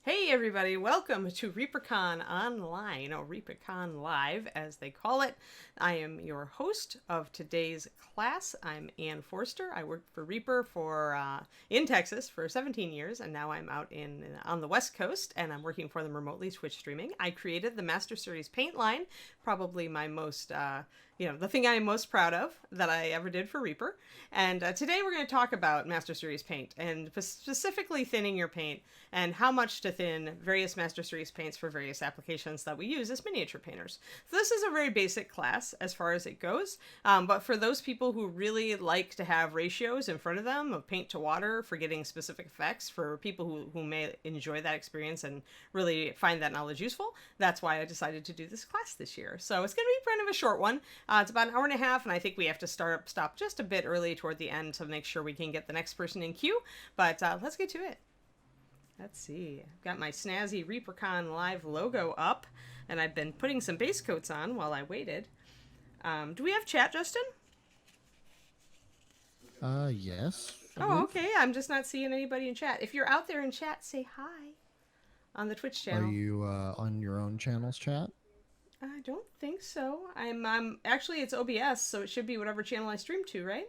Hey everybody, welcome to ReaperCon Online, or ReaperCon Live as they call it. I am your host of today's class. I'm Ann Foerster. I worked for Reaper in Texas for 17 years, and now I'm out on the West Coast, and I'm working for them remotely, Twitch streaming. I created the Master Series paint line, probably my most, the thing I am most proud of that I ever did for Reaper. And today we're going to talk about Master Series paint, and specifically thinning your paint, and how much to thin various Master Series paints for various applications that we use as miniature painters. So this is a very basic class as far as it goes, but for those people who really like to have ratios in front of them of paint to water for getting specific effects, for people who may enjoy that experience and really find that knowledge useful, that's why I decided to do this class this year. So it's going to be kind of a short one. It's about an hour and a half, and I think we have to stop just a bit early toward the end to make sure we can get the next person in queue, but let's get to it. Let's see, I've got my snazzy ReaperCon Live logo up, and I've been putting some base coats on while I waited. Do we have chat, Justin? Yes. Oh, okay, I'm just not seeing anybody in chat. If you're out there in chat, say hi on the Twitch channel. Are you on your own channel's chat? I don't think so. I'm actually, it's OBS, so it should be whatever channel I stream to, right?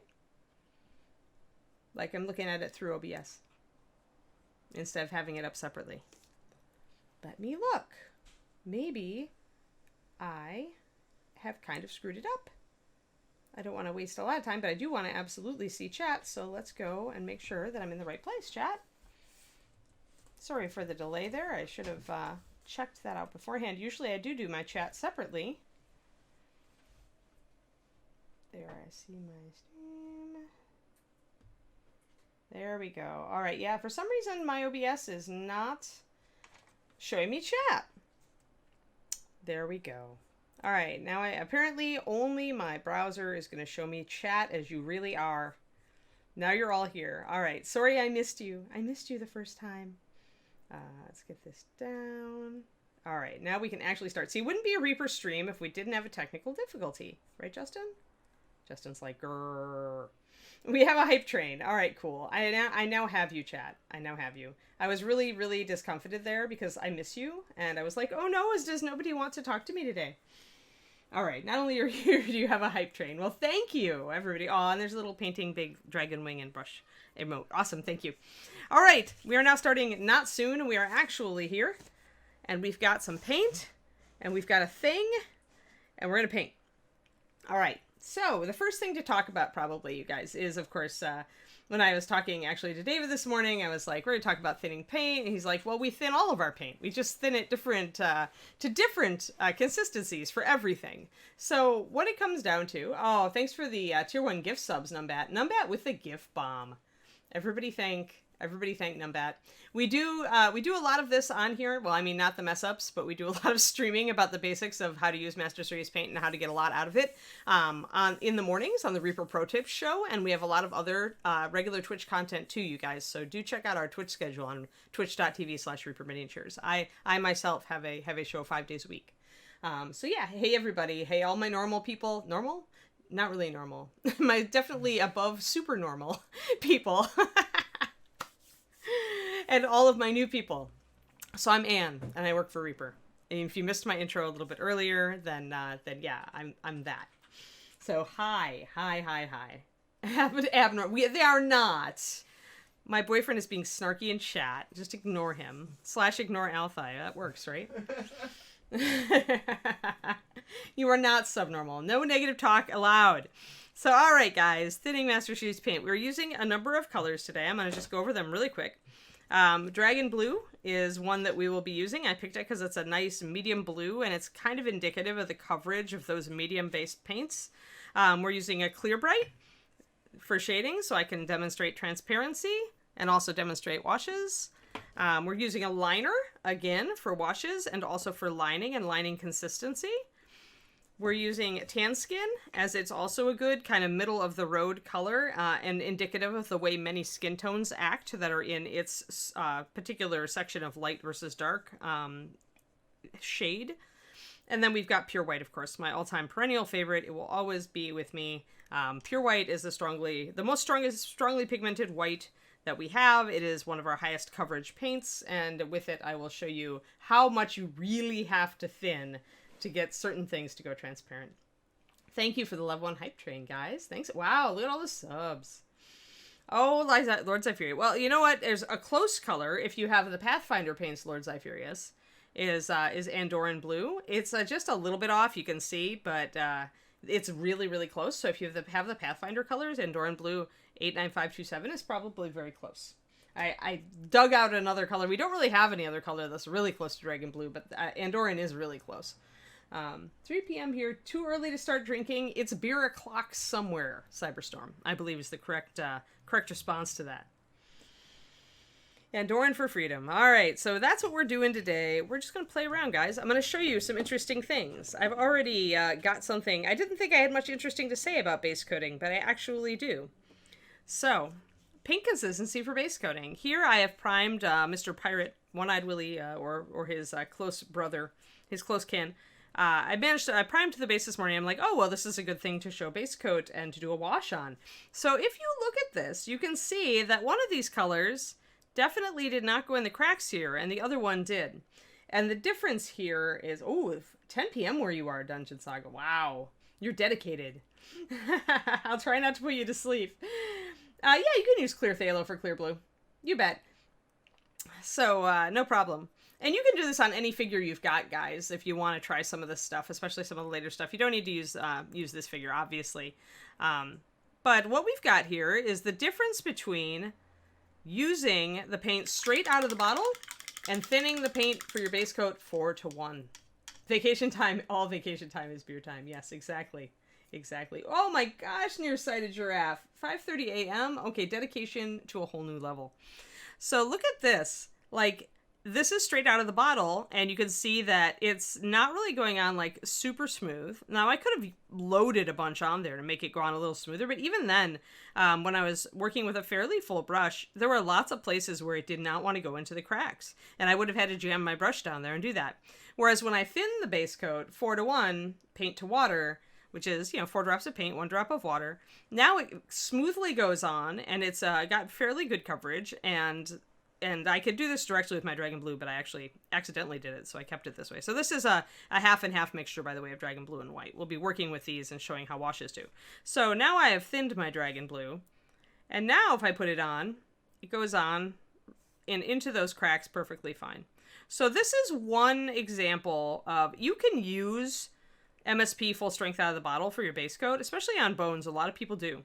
Like I'm looking at it through OBS instead of having it up separately. Let me look. Maybe I have kind of screwed it up. I don't want to waste a lot of time, but I do want to absolutely see chat, so let's go and make sure that I'm in the right place, chat. Sorry for the delay there. I should have checked that out beforehand. Usually I do my chat separately. There, I see my stream. There we go. All right, yeah, for some reason my OBS is not showing me chat. There we go. All right, now apparently only my browser is going to show me chat as you really are. Now you're all here. All right, sorry I missed you. I missed you the first time. Let's get this down. All right, now we can actually start. See, it wouldn't be a Reaper stream if we didn't have a technical difficulty. Right, Justin? Justin's like, grrr. We have a hype train. All right, cool. I now have you, chat. I now have you. I was really, really discomfited there because I miss you. And I was like, oh no, does nobody want to talk to me today? All right, not only are you here, do you have a hype train. Well, thank you, everybody. Oh, and there's a little painting big dragon wing and brush emote. Awesome, thank you. All right, we are now starting not soon. We are actually here. And we've got some paint. And we've got a thing. And we're going to paint. All right. So the first thing to talk about probably, you guys, is, of course, when I was talking actually to David this morning, I was like, we're going to talk about thinning paint. And he's like, well, we thin all of our paint. We just thin it to different consistencies for everything. So what it comes down to, oh, thanks for the tier 1 gift subs, Numbat. Numbat with the gift bomb. Everybody thank Numbat. We do a lot of this on here. Well, I mean, not the mess ups, but we do a lot of streaming about the basics of how to use Master Series Paint and how to get a lot out of it in the mornings on the Reaper Pro Tips show. And we have a lot of other regular Twitch content too, you guys. So do check out our Twitch schedule on twitch.tv/ReaperMiniatures. I myself have a show 5 days a week. So yeah, hey everybody. Hey, all my normal people. Normal? Not really normal. My definitely above super normal people. And all of my new people. So I'm Ann, and I work for Reaper. And if you missed my intro a little bit earlier, then yeah, I'm that. So hi. Abnormal. They are not. My boyfriend is being snarky in chat. Just ignore him. /ignore Alpha. That works, right? You are not subnormal. No negative talk allowed. So all right, guys, thinning Master Series paint. We're using a number of colors today. I'm going to just go over them really quick. Dragon blue is one that we will be using. I picked it because it's a nice medium blue and it's kind of indicative of the coverage of those medium based paints. We're using a clear bright for shading so I can demonstrate transparency and also demonstrate washes. We're using a liner again for washes and also for lining and lining consistency. We're using tan skin as it's also a good kind of middle of the road color and indicative of the way many skin tones act that are in its particular section of light versus dark shade. And then we've got pure white, of course, my all-time perennial favorite. It will always be with me. Pure white is the most strongly pigmented white that we have. It is one of our highest coverage paints, and with it I will show you how much you really have to thin to get certain things to go transparent. Thank you for the level 1 hype train, guys. Thanks. Wow, look at all the subs. Oh, Lord Zypherius. Well, you know what? There's a close color. If you have the Pathfinder paints, Lord Zypherius, is Andorran blue. It's just a little bit off, you can see, but it's really, really close. So if you have the Pathfinder colors, Andorran blue 89527 is probably very close. I dug out another color. We don't really have any other color that's really close to Dragon Blue, but Andorran is really close. 3 p.m. here. Too early to start drinking. It's beer o'clock somewhere, Cyberstorm, I believe is the correct response to that. Andorran for freedom. All right, so that's what we're doing today. We're just going to play around, guys. I'm going to show you some interesting things. I've already got something. I didn't think I had much interesting to say about base coating, but I actually do. So, paint consistency for base coating. Here I have primed Mr. Pirate, One-Eyed Willie, or his close brother, his close kin. I primed the base this morning. I'm like, oh, well, this is a good thing to show base coat and to do a wash on. So if you look at this, you can see that one of these colors definitely did not go in the cracks here, and the other one did. And the difference here is, oh, 10 p.m. where you are, Dungeon Saga. Wow, you're dedicated. I'll try not to put you to sleep. Yeah, you can use clear phthalo for clear blue. You bet. So, no problem. And you can do this on any figure you've got, guys, if you want to try some of this stuff, especially some of the later stuff. You don't need to use this figure, obviously. But what we've got here is the difference between using the paint straight out of the bottle and thinning the paint for your base coat 4-to-1. Vacation time, all vacation time is beer time. Yes, exactly. Exactly. Oh my gosh, nearsighted giraffe. 5:30 a.m. Okay, dedication to a whole new level. So look at this. Like, this is straight out of the bottle, and you can see that it's not really going on, like, super smooth. Now, I could have loaded a bunch on there to make it go on a little smoother, but even then, when I was working with a fairly full brush, there were lots of places where it did not want to go into the cracks, and I would have had to jam my brush down there and do that. Whereas when I thin the base coat, 4-to-1, paint to water, which is, 4 drops of paint, 1 drop of water, now it smoothly goes on, and it's got fairly good coverage, and I could do this directly with my Dragon Blue, but I actually accidentally did it, so I kept it this way. So this is a half and half mixture, by the way, of Dragon Blue and white. We'll be working with these and showing how washes do. So now I have thinned my Dragon Blue, and now if I put it on, it goes on and into those cracks perfectly fine. So this is one example of, you can use MSP full strength out of the bottle for your base coat, especially on bones. A lot of people do.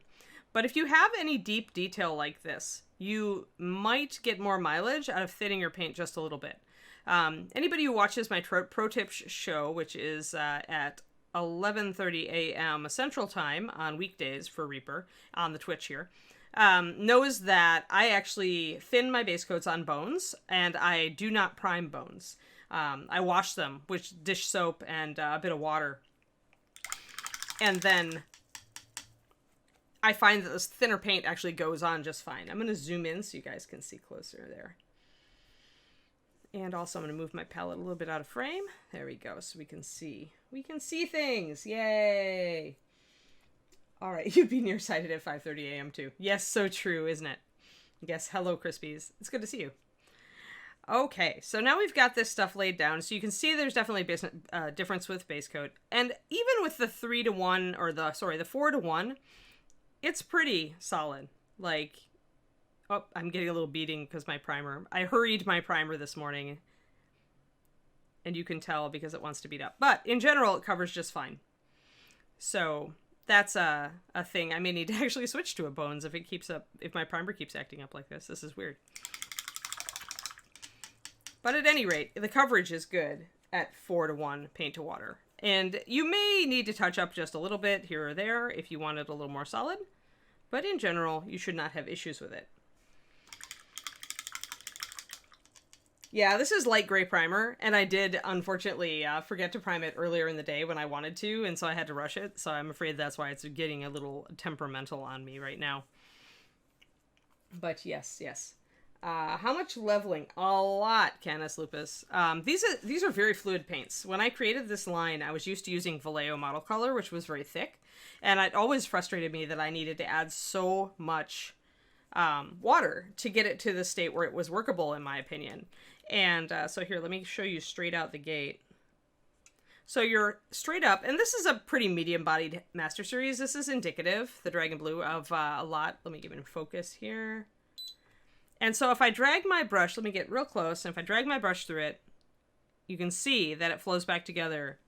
But if you have any deep detail like this, you might get more mileage out of thinning your paint just a little bit. Anybody who watches my Pro Tips show, which is at 11:30 a.m. Central Time on weekdays for Reaper on the Twitch here, knows that I actually thin my base coats on bones, and I do not prime bones. I wash them with dish soap and a bit of water. And then I find that this thinner paint actually goes on just fine. I'm going to zoom in so you guys can see closer there. And also I'm going to move my palette a little bit out of frame. There we go, so we can see. We can see things! Yay! All right, you'd be nearsighted at 5:30 a.m. too. Yes, so true, isn't it? Yes, hello, Crispies. It's good to see you. Okay, so now we've got this stuff laid down, so you can see there's definitely a difference with base coat. And even with the 3-to-1, or the 4-to-1, it's pretty solid. Like, oh, I'm getting a little beating because I hurried my primer this morning. And you can tell because it wants to beat up. But in general, it covers just fine. So that's a thing. I may need to actually switch to a bones if my primer keeps acting up like this. This is weird. But at any rate, the coverage is good at 4-to-1 paint to water. And you may need to touch up just a little bit here or there if you want it a little more solid. But in general, you should not have issues with it. Yeah, this is light gray primer, and I did, unfortunately, forget to prime it earlier in the day when I wanted to, and so I had to rush it. So I'm afraid that's why it's getting a little temperamental on me right now. But yes. How much leveling? A lot, Canis Lupus. These are very fluid paints. When I created this line, I was used to using Vallejo model color, which was very thick, and it always frustrated me that I needed to add so much water to get it to the state where it was workable, in my opinion. And so here, let me show you straight out the gate. So you're straight up, and this is a pretty medium-bodied Master Series. This is indicative, the Dragon Blue, of a lot. Let me give it in focus here. And so if I drag my brush, let me get real close, and if I drag my brush through it, you can see that it flows back together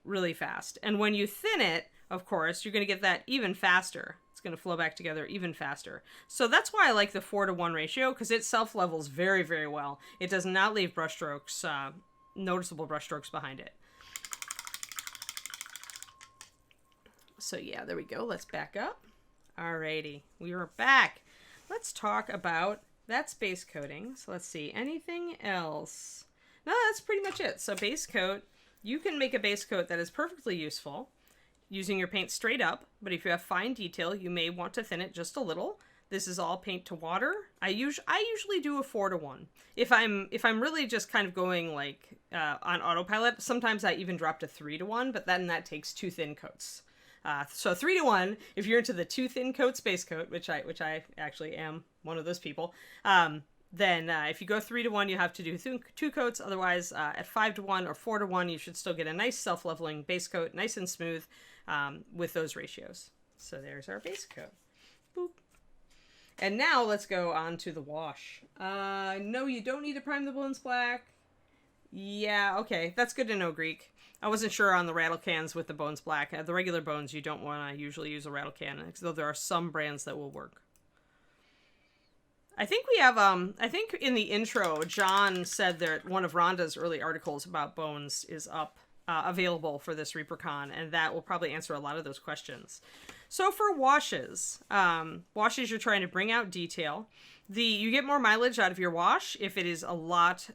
really fast. And when you thin it, of course, you're going to get that even faster. It's going to flow back together even faster. So that's why I like the 4:1 ratio, because it self-levels very, very well. It does not leave brushstrokes, noticeable brushstrokes behind it. So yeah, there we go. Let's back up. Alrighty, we are back. Let's talk about that's base coating. So let's see, anything else? No, that's pretty much it. So base coat, you can make a base coat that is perfectly useful using your paint straight up, but if you have fine detail, you may want to thin it just a little. This is all paint to water. I usually do a 4:1. If I'm really just kind of going like on autopilot, sometimes I even drop to 3:1, but then that takes 2 thin coats. So 3:1, if you're into the 2 thin coats base coat, which I actually am one of those people, then if you go 3:1, you have to do 2 coats. Otherwise, at 5:1 or 4:1, you should still get a nice self-leveling base coat, nice and smooth, with those ratios. So there's our base coat. Boop. And now let's go on to the wash. No, you don't need to prime the bones black. Yeah, okay, that's good to know, Greek. I wasn't sure on the rattle cans with the bones black. The regular bones, you don't want to usually use a rattle can, though there are some brands that will work. I think we have, I think in the intro, John said that one of Rhonda's early articles about bones is up, available for this ReaperCon, and that will probably answer a lot of those questions. So for washes, you're trying to bring out detail. You get more mileage out of your wash if it is a lot,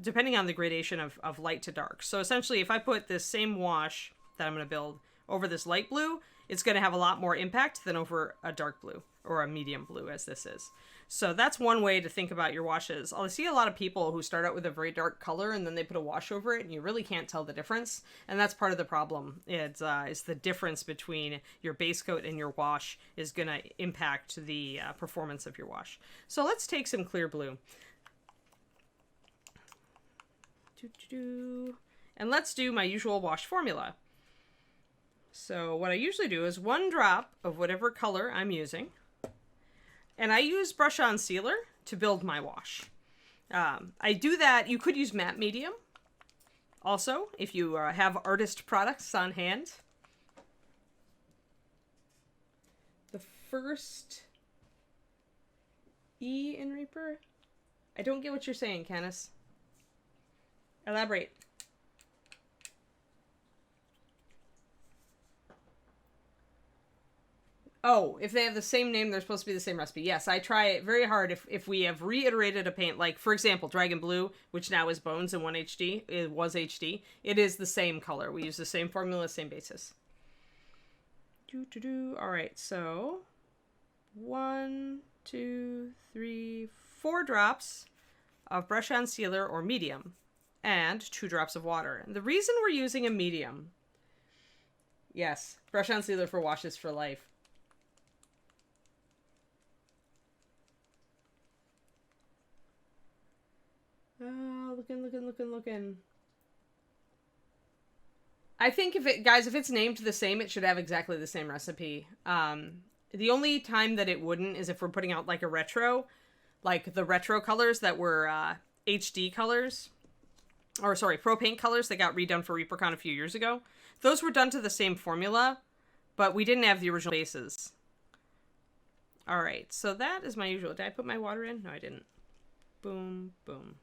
depending on the gradation of light to dark. So essentially, if I put this same wash that I'm going to build over this light blue, it's going to have a lot more impact than over a dark blue or a medium blue, as this is. So that's one way to think about your washes. I see a lot of people who start out with a very dark color and then they put a wash over it and you really can't tell the difference. And that's part of the problem. It's the difference between your base coat and your wash is going to impact the performance of your wash. So let's take some clear blue. And let's do my usual wash formula. So what I usually do is 1 drop of whatever color I'm using. And I use brush-on sealer to build my wash. I do that. You could use matte medium. Also, if you have artist products on hand. The first E in Reaper? I don't get what you're saying, Canis. Elaborate. Oh, if they have the same name, they're supposed to be the same recipe. Yes, I try it very hard if we have reiterated a paint, like, for example, Dragon Blue, which now is Bones in 1 HD, it was HD, it is the same color. We use the same formula, same basis. Alright, so 1, 2, 3, 4 drops of brush-on sealer or medium, and 2 drops of water. And the reason we're using a medium, yes, brush-on sealer for washes for life. Oh, looking. I think if it's named the same, it should have exactly the same recipe. The only time that it wouldn't is if we're putting out like a retro, like the retro colors that were HD colors, or sorry, Pro Paint colors that got redone for ReaperCon a few years ago. Those were done to the same formula, but we didn't have the original bases. All right, so that is my usual. Did I put my water in? No, I didn't. Boom, boom.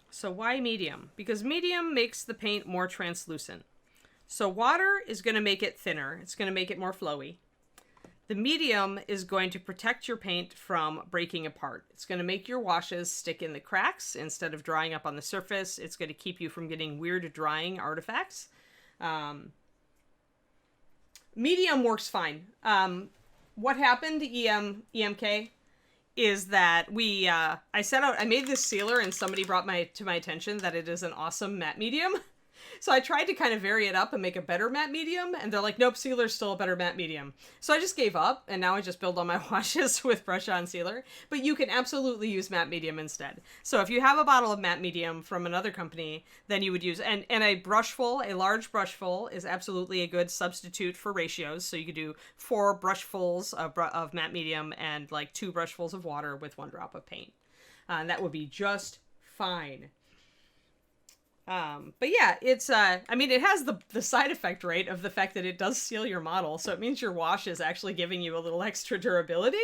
So why medium? Because medium makes the paint more translucent. So water is going to make it thinner. It's going to make it more flowy. The medium is going to protect your paint from breaking apart. It's going to make your washes stick in the cracks instead of drying up on the surface. It's going to keep you from getting weird drying artifacts. Medium works fine. What happened, EMK? Is that I made this sealer and somebody brought to my attention that it is an awesome matte medium. So I tried to kind of vary it up and make a better matte medium, and they're like, nope, sealer's still a better matte medium. So I just gave up, and now I just build all my washes with brush-on sealer. But you can absolutely use matte medium instead. So if you have a bottle of matte medium from another company, then you would use, and a brushful, a large brushful is absolutely a good substitute for ratios. So you could do 4 brushfuls of matte medium and like 2 brushfuls of water with 1 drop of paint. And that would be just fine. But yeah, it's, I mean, it has the side effect, right, of the fact that it does seal your model. So it means your wash is actually giving you a little extra durability,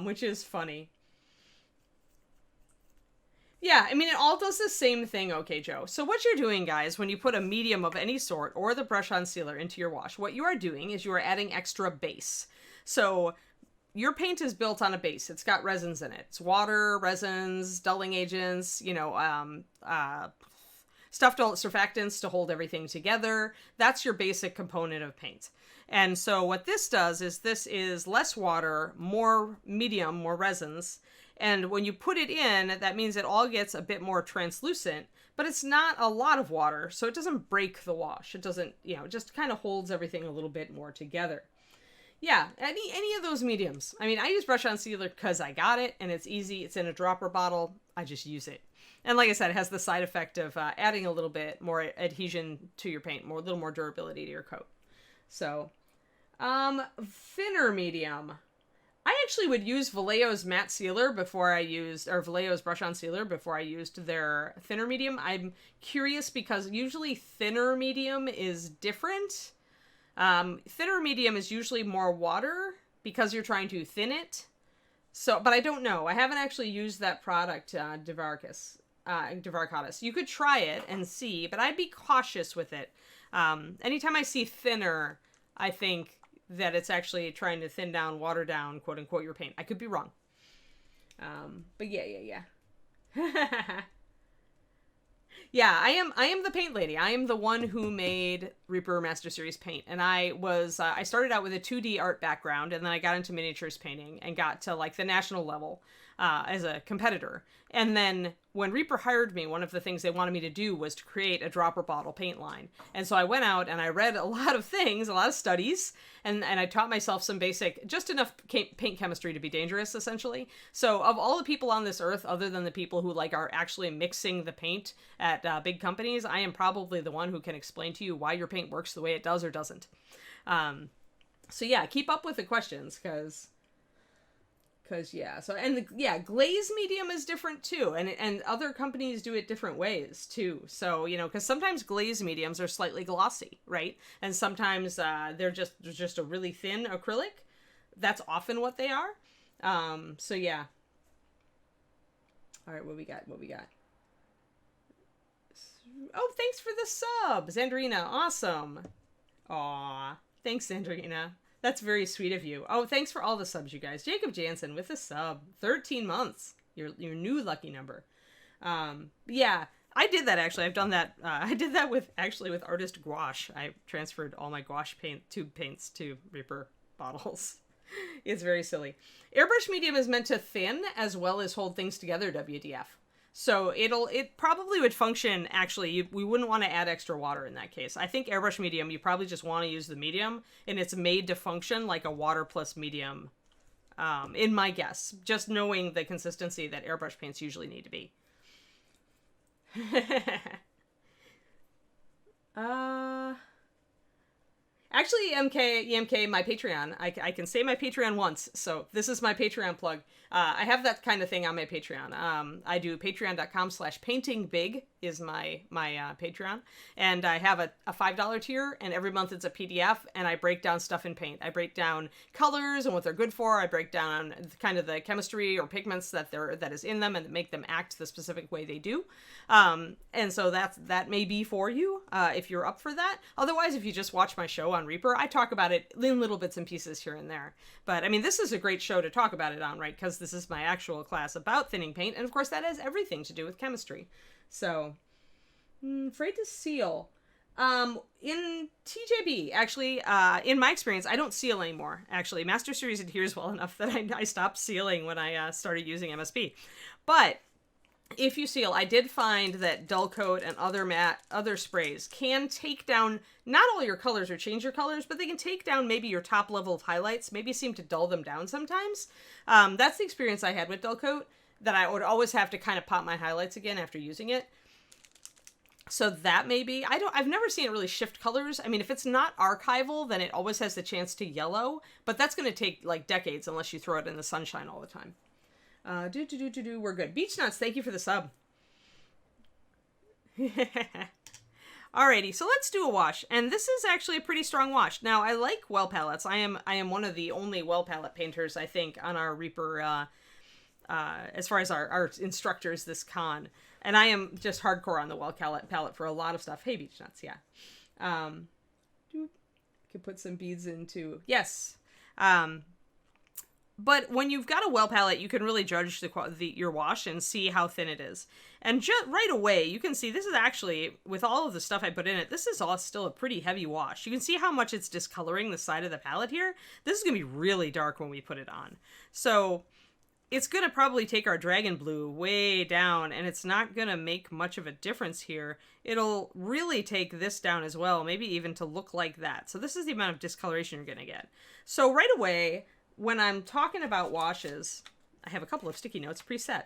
which is funny. Yeah, I mean, it all does the same thing, okay, Joe. So what you're doing, guys, when you put a medium of any sort or the brush-on sealer into your wash, what you are doing is you are adding extra base. So your paint is built on a base. It's got resins in it. It's water, resins, dulling agents, you know, surfactants to hold everything together. That's your basic component of paint. And so what this does is this is less water, more medium, more resins. And when you put it in, that means it all gets a bit more translucent, but it's not a lot of water. So it doesn't break the wash. It doesn't, you know, it just kind of holds everything a little bit more together. Yeah, any of those mediums. I mean, I use brush-on sealer because I got it and it's easy. It's in a dropper bottle. I just use it. And like I said, it has the side effect of adding a little bit more adhesion to your paint, a little more durability to your coat. So, thinner medium. I actually would use Vallejo's matte sealer before I used, or Vallejo's brush-on sealer before I used their thinner medium. I'm curious because usually thinner medium is different. Thinner medium is usually more water because you're trying to thin it. So, but I don't know. I haven't actually used that product, Devaracatus. You could try it and see, but I'd be cautious with it. Anytime I see thinner, I think that it's actually trying to thin down, water down, quote unquote, your paint. I could be wrong. But yeah. Yeah, I am the paint lady. I am the one who made Reaper Master Series paint. And I started out with a 2D art background, and then I got into miniatures painting and got to like the national level as a competitor. And then when Reaper hired me, one of the things they wanted me to do was to create a dropper bottle paint line. And so I went out and I read a lot of things, a lot of studies, and I taught myself some basic, just enough paint chemistry to be dangerous, essentially. So of all the people on this earth, other than the people who like are actually mixing the paint at big companies, I am probably the one who can explain to you why your paint works the way it does or doesn't. So yeah, keep up with the questions, because yeah, so, and glaze medium is different too, and other companies do it different ways too. So, you know, because sometimes glaze mediums are slightly glossy, right? And sometimes they're just a really thin acrylic. That's often what they are. So yeah. All right, what we got? Oh, thanks for the sub, Zandrina. Awesome. Aw, thanks, Zandrina. That's very sweet of you. Oh, thanks for all the subs, you guys. Jacob Jansen with a sub. 13 months. Your new lucky number. Yeah, I did that actually. I've done that. I did that with Artist Gouache. I transferred all my gouache tube paints to Reaper bottles. It's very silly. Airbrush medium is meant to thin as well as hold things together, WDF. So it probably would function, actually, we wouldn't want to add extra water in that case. I think airbrush medium, you probably just want to use the medium, and it's made to function like a water plus medium, in my guess. Just knowing the consistency that airbrush paints usually need to be. Actually, EMK, my Patreon, I can say my Patreon once, so this is my Patreon plug. I have that kind of thing on my Patreon. I do patreon.com/paintingbig is my Patreon, and I have a $5 tier, and every month it's a PDF, and I break down stuff in paint. I break down colors and what they're good for. I break down kind of the chemistry or pigments that is in them and that make them act the specific way they do. And so that may be for you if you're up for that. Otherwise, if you just watch my show on Reaper, I talk about it in little bits and pieces here and there. But I mean, this is a great show to talk about it on, right? Because this is my actual class about thinning paint, and of course that has everything to do with chemistry. So, afraid to seal. In TJB, actually, in my experience, I don't seal anymore. Actually, Master Series adheres well enough that I stopped sealing when I started using MSP. But if you seal, I did find that dull coat and other sprays can take down not all your colors or change your colors, but they can take down maybe your top level of highlights, maybe seem to dull them down sometimes. That's the experience I had with dull coat, that I would always have to kind of pop my highlights again after using it. So that may be, I've never seen it really shift colors. I mean, if it's not archival, then it always has the chance to yellow, but that's going to take like decades unless you throw it in the sunshine all the time. We're good. Beach Nuts, thank you for the sub. Alrighty, so let's do a wash. And this is actually a pretty strong wash. Now, I like well palettes. I am one of the only well palette painters, I think, on our Reaper, as far as our instructors this con. And I am just hardcore on the well palette for a lot of stuff. Hey, Beach Nuts, yeah. Could put some beads into, yes. But when you've got a well palette, you can really judge your wash and see how thin it is. And just right away, you can see this is actually, with all of the stuff I put in it, this is all still a pretty heavy wash. You can see how much it's discoloring the side of the palette here. This is going to be really dark when we put it on. So it's going to probably take our dragon blue way down, and it's not going to make much of a difference here. It'll really take this down as well, maybe even to look like that. So this is the amount of discoloration you're going to get. So right away, when I'm talking about washes, I have a couple of sticky notes preset.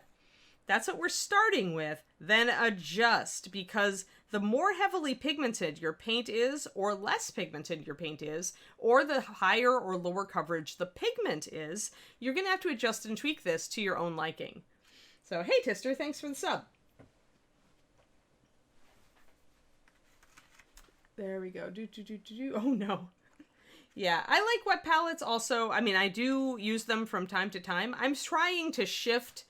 That's what we're starting with, then adjust, because the more heavily pigmented your paint is, or less pigmented your paint is, or the higher or lower coverage the pigment is, you're going to have to adjust and tweak this to your own liking. So, hey, Tister, thanks for the sub. There we go. Oh, no. Yeah, I like wet palettes also. I mean, I do use them from time to time. I'm trying to shift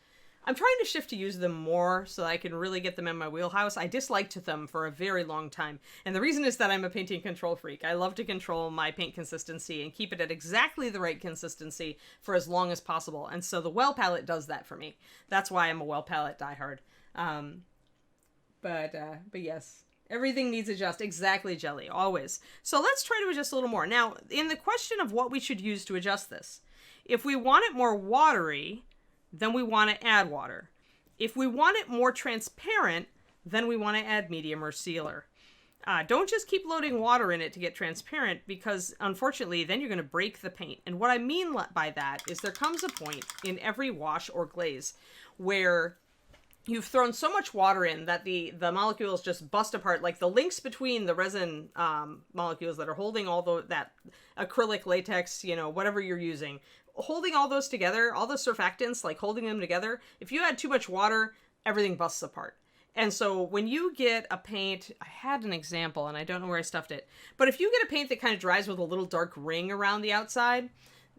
to use them more so that I can really get them in my wheelhouse. I disliked them for a very long time. And the reason is that I'm a painting control freak. I love to control my paint consistency and keep it at exactly the right consistency for as long as possible. And so the well palette does that for me. That's why I'm a well palette diehard. But yes. Everything needs adjust. Exactly, Jelly. Always. So let's try to adjust a little more. Now, in the question of what we should use to adjust this, if we want it more watery, then we want to add water. If we want it more transparent, then we want to add medium or sealer. Don't just keep loading water in it to get transparent, because unfortunately, then you're going to break the paint. And what I mean by that is there comes a point in every wash or glaze where you've thrown so much water in that the molecules just bust apart, like the links between the resin molecules that are holding all that acrylic, latex, whatever you're using, holding all those together, all the surfactants, like holding them together. If you add too much water, everything busts apart. And so when you get a paint, I had an example and I don't know where I stuffed it, but if you get a paint that kind of dries with a little dark ring around the outside,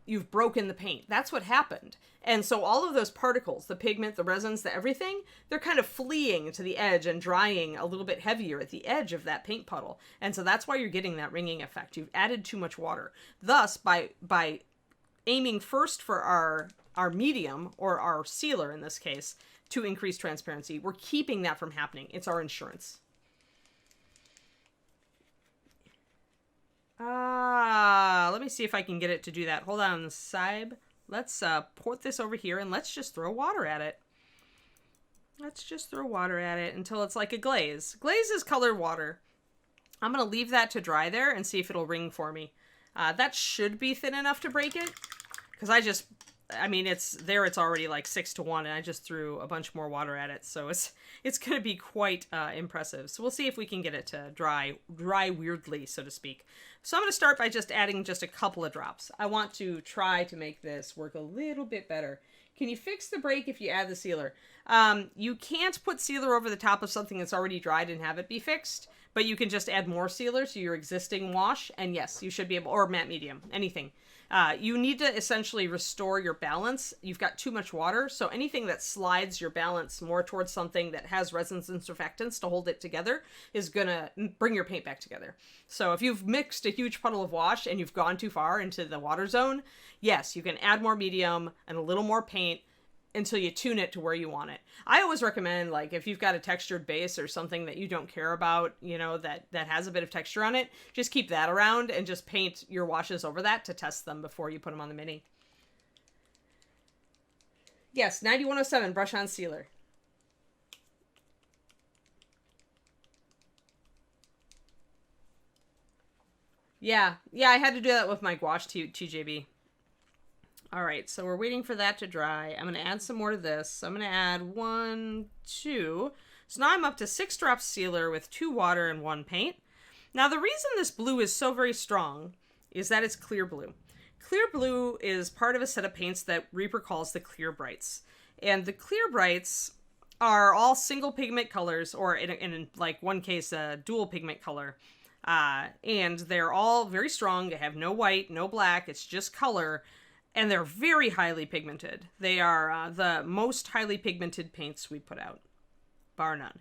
you've broken the paint. That's what happened. And so all of those particles, the pigment, the resins, the everything, they're kind of fleeing to the edge and drying a little bit heavier at the edge of that paint puddle. And so that's why you're getting that ringing effect. You've added too much water. Thus, by aiming first for our medium, or our sealer in this case, to increase transparency, we're keeping that from happening. It's our insurance. Let me see if I can get it to do that. Hold on, Saib. Let's port this over here and let's just throw water at it. Let's just throw water at it until it's like a glaze. Glaze is colored water. I'm going to leave that to dry there and see if it'll ring for me. That should be thin enough to break it, because it's already like 6-1, and I just threw a bunch more water at it, so it's going to be quite impressive. So we'll see if we can get it to dry weirdly, so to speak. So I'm going to start by just adding just a couple of drops. I want to try to make this work a little bit better. Can you fix the break if you add the sealer? You can't put sealer over the top of something that's already dried and have it be fixed, but you can just add more sealer to your existing wash, and yes, you should be able, or matte medium, anything. You need to essentially restore your balance. You've got too much water, so anything that slides your balance more towards something that has resins and surfactants to hold it together is gonna bring your paint back together. So if you've mixed a huge puddle of wash and you've gone too far into the water zone, yes, you can add more medium and a little more paint until you tune it to where you want it. I always recommend, like, if you've got a textured base or something that you don't care about, that has a bit of texture on it, just keep that around and just paint your washes over that to test them before you put them on the mini. Yes, 9107, brush on sealer. Yeah, I had to do that with my gouache TJB. All right, so we're waiting for that to dry. I'm going to add some more to this. So I'm going to add 1, 2. So now I'm up to 6 drops sealer with 2 water and 1 paint. Now the reason this blue is so very strong is that it's clear blue. Clear blue is part of a set of paints that Reaper calls the clear brights. And the clear brights are all single pigment colors, or in like one case, a dual pigment color. And they're all very strong. They have no white, no black. It's just color. And they're very highly pigmented. They are the most highly pigmented paints we put out, bar none.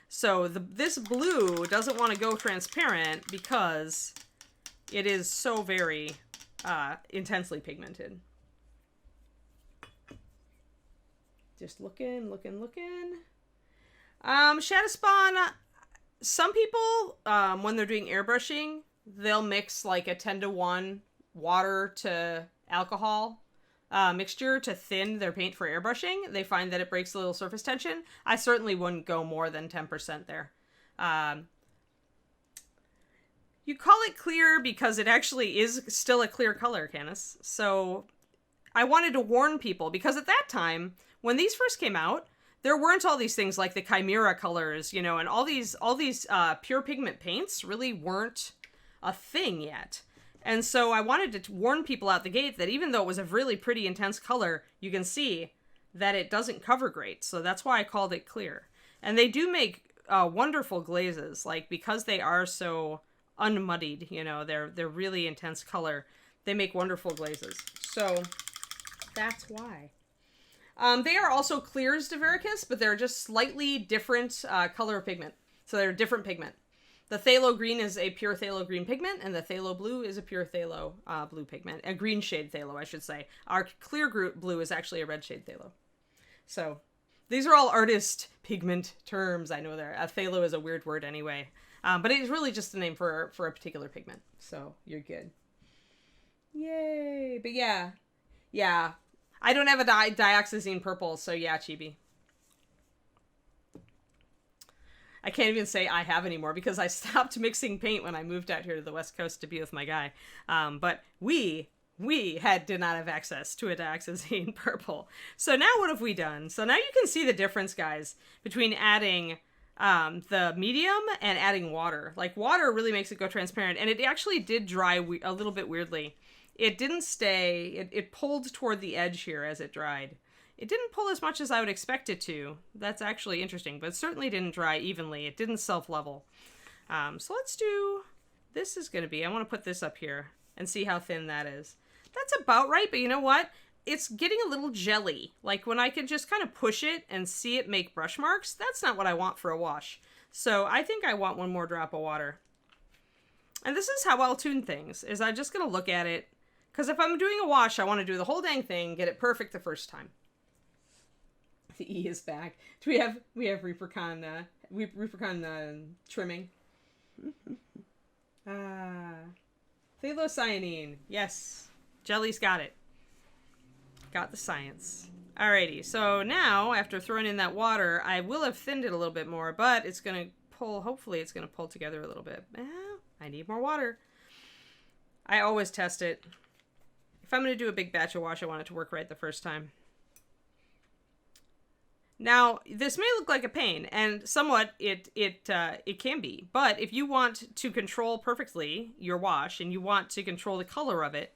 So this blue doesn't want to go transparent because it is so very intensely pigmented. Just looking. Shadow Spawn, some people, when they're doing airbrushing, they'll mix like a 10-to-1 water to alcohol mixture to thin their paint for airbrushing. They find that it breaks a little surface tension. I certainly wouldn't go more than 10% there. You call it clear because it actually is still a clear color, Canis. So I wanted to warn people, because at that time, when these first came out, there weren't all these things like the chimera colors, you know, and all these pure pigment paints really weren't a thing yet. And so I wanted to warn people out the gate that even though it was a really pretty intense color, you can see that it doesn't cover great. So that's why I called it clear. And they do make wonderful glazes, like because they are so unmuddied, you know, they're really intense color. They make wonderful glazes. So that's why. They are also clear as Divericus, but they're just slightly different color of pigment. So they're different pigment. The phthalo green is a pure phthalo green pigment, and the phthalo blue is a pure phthalo blue pigment. A green shade phthalo, I should say. Our clear blue is actually a red shade phthalo. So these are all artist pigment terms. I know there. Phthalo is a weird word anyway. But it's really just a name for a particular pigment. So you're good. Yay. But yeah. I don't have a dioxazine purple, so yeah, Chibi. I can't even say I have anymore because I stopped mixing paint when I moved out here to the West Coast to be with my guy. But we did not have access to a dioxazine purple. So now what have we done? So now you can see the difference, guys, between adding the medium and adding water. Like, water really makes it go transparent, and it actually did dry a little bit weirdly. It didn't stay, it pulled toward the edge here as it dried. It didn't pull as much as I would expect it to. That's actually interesting, but it certainly didn't dry evenly. It didn't self-level. So let's do, this is going to be, I want to put this up here and see how thin that is. That's about right, but you know what? It's getting a little jelly. Like when I can just kind of push it and see it make brush marks, that's not what I want for a wash. So I think I want one more drop of water. And this is how I'll tune things, is I'm just going to look at it. Because if I'm doing a wash, I want to do the whole dang thing, get it perfect the first time. The E is back. Do we have ReaperCon trimming? Phthalocyanine. Yes. Jelly's got it. Got the science. Alrighty, so now, after throwing in that water, I will have thinned it a little bit more, but it's going to pull, hopefully it's going to pull together a little bit. I need more water. I always test it. If I'm going to do a big batch of wash, I want it to work right the first time. Now, this may look like a pain, and somewhat it can be. But if you want to control perfectly your wash, and you want to control the color of it,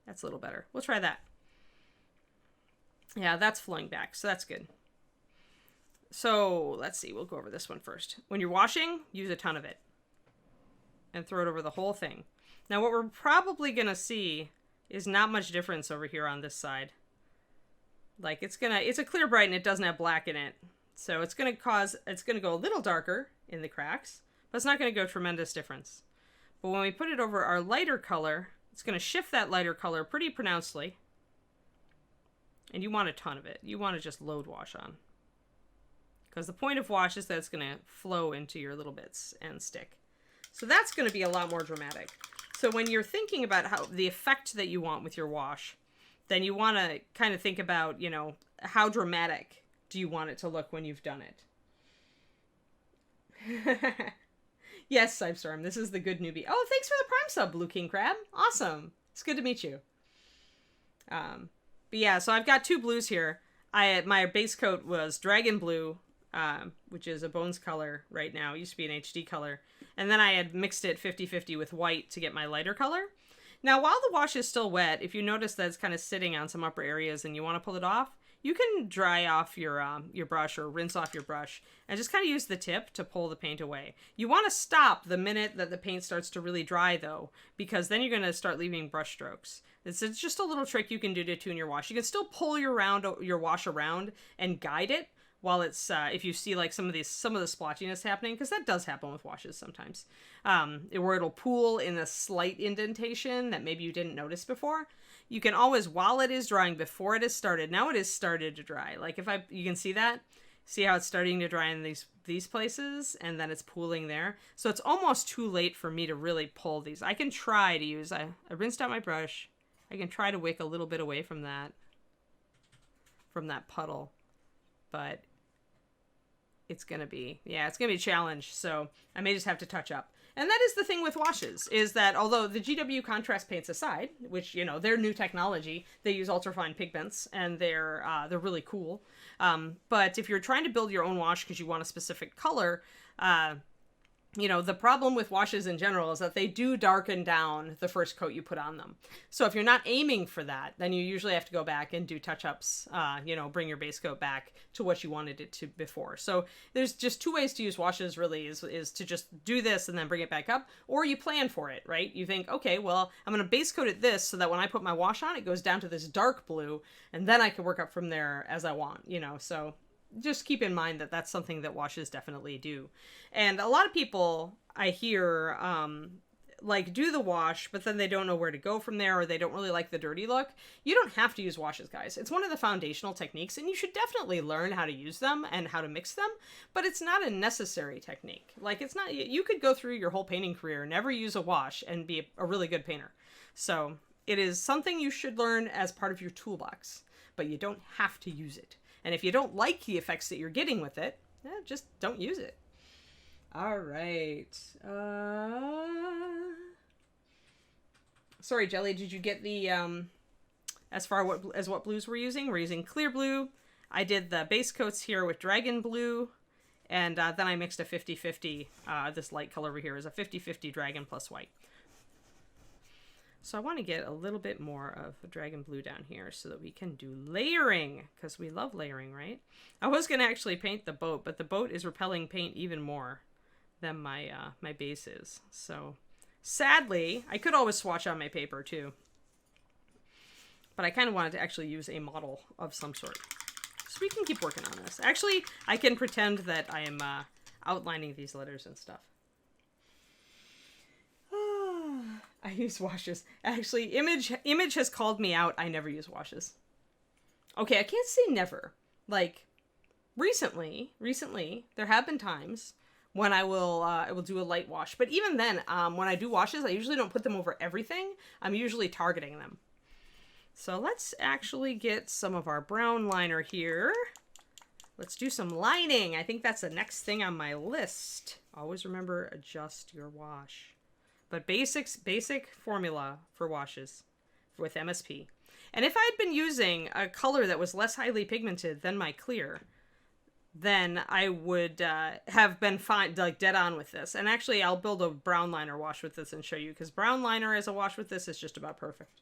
that's a little better. We'll try that. Yeah, that's flowing back, so that's good. So, let's see, we'll go over this one first. When you're washing, use a ton of it. And throw it over the whole thing. Now, what we're probably going to see is not much difference over here on this side. Like, it's a clear bright and it doesn't have black in it. So it's going to go a little darker in the cracks, but it's not going to go tremendous difference. But when we put it over our lighter color, it's going to shift that lighter color pretty pronouncedly. And you want a ton of it. You want to just load wash on. Because the point of wash is that it's going to flow into your little bits and stick. So that's going to be a lot more dramatic. So when you're thinking about how the effect that you want with your wash, then you want to kind of think about, you know, how dramatic do you want it to look when you've done it? Yes, Cypstorm, this is the good newbie. Oh, thanks for the Prime sub, Blue King Crab. Awesome. It's good to meet you. But yeah, so I've got 2 blues here. My base coat was Dragon Blue, which is a Bones color right now. It used to be an HD color. And then I had mixed it 50-50 with white to get my lighter color. Now, while the wash is still wet, if you notice that it's kind of sitting on some upper areas and you want to pull it off, you can dry off your brush or rinse off your brush and just kind of use the tip to pull the paint away. You want to stop the minute that the paint starts to really dry, though, because then you're going to start leaving brush strokes. It's just a little trick you can do to tune your wash. You can still pull your wash around and guide it while it's if you see like some of the splotchiness happening, because that does happen with washes sometimes, where it'll pool in a slight indentation that maybe you didn't notice before. You can always, while it is drying, before it has started, now it is started to dry. Like you can see that, see how it's starting to dry in these places, and then it's pooling there. So it's almost too late for me to really pull these. I can try to use, I rinsed out my brush. I can try to wick a little bit away from that puddle, but it's gonna be a challenge. So I may just have to touch up. And that is the thing with washes, is that although the GW contrast paints aside, which, you know, they're new technology, they use ultrafine pigments, and they're really cool. But if you're trying to build your own wash because you want a specific color, you know, the problem with washes in general is that they do darken down the first coat you put on them. So if you're not aiming for that, then you usually have to go back and do touch-ups, you know, bring your base coat back to what you wanted it to before. So there's just 2 ways to use washes, really, is to just do this and then bring it back up, or you plan for it, right? You think, okay, well, I'm going to base coat it this so that when I put my wash on, it goes down to this dark blue, and then I can work up from there as I want, you know, so just keep in mind that that's something that washes definitely do. And a lot of people I hear like do the wash, but then they don't know where to go from there, or they don't really like the dirty look. You don't have to use washes, guys. It's one of the foundational techniques, and you should definitely learn how to use them and how to mix them, but it's not a necessary technique. Like, it's not, you could go through your whole painting career, never use a wash, and be a really good painter. So it is something you should learn as part of your toolbox, but you don't have to use it. And if you don't like the effects that you're getting with it, just don't use it. All right. Sorry, Jelly, did you get the, as far as what blues we're using? We're using clear blue. I did the base coats here with dragon blue. And then I mixed a 50-50. This light color over here is a 50-50 dragon plus white. So I want to get a little bit more of the dragon blue down here so that we can do layering, because we love layering, right? I was going to actually paint the boat, but the boat is repelling paint even more than my my base is. So sadly, I could always swatch on my paper too. But I kind of wanted to actually use a model of some sort. So we can keep working on this. Actually, I can pretend that I am outlining these letters and stuff. I use washes. Actually, Image has called me out. I never use washes. Okay, I can't say never. Like, recently, there have been times when I will do a light wash. But even then, when I do washes, I usually don't put them over everything. I'm usually targeting them. So let's actually get some of our brown liner here. Let's do some lining. I think that's the next thing on my list. Always remember, adjust your wash. But basic formula for washes with MSP. And if I'd been using a color that was less highly pigmented than my clear, then I would have been fine, like dead on with this. And actually, I'll build a brown liner wash with this and show you, because brown liner as a wash with this is just about perfect.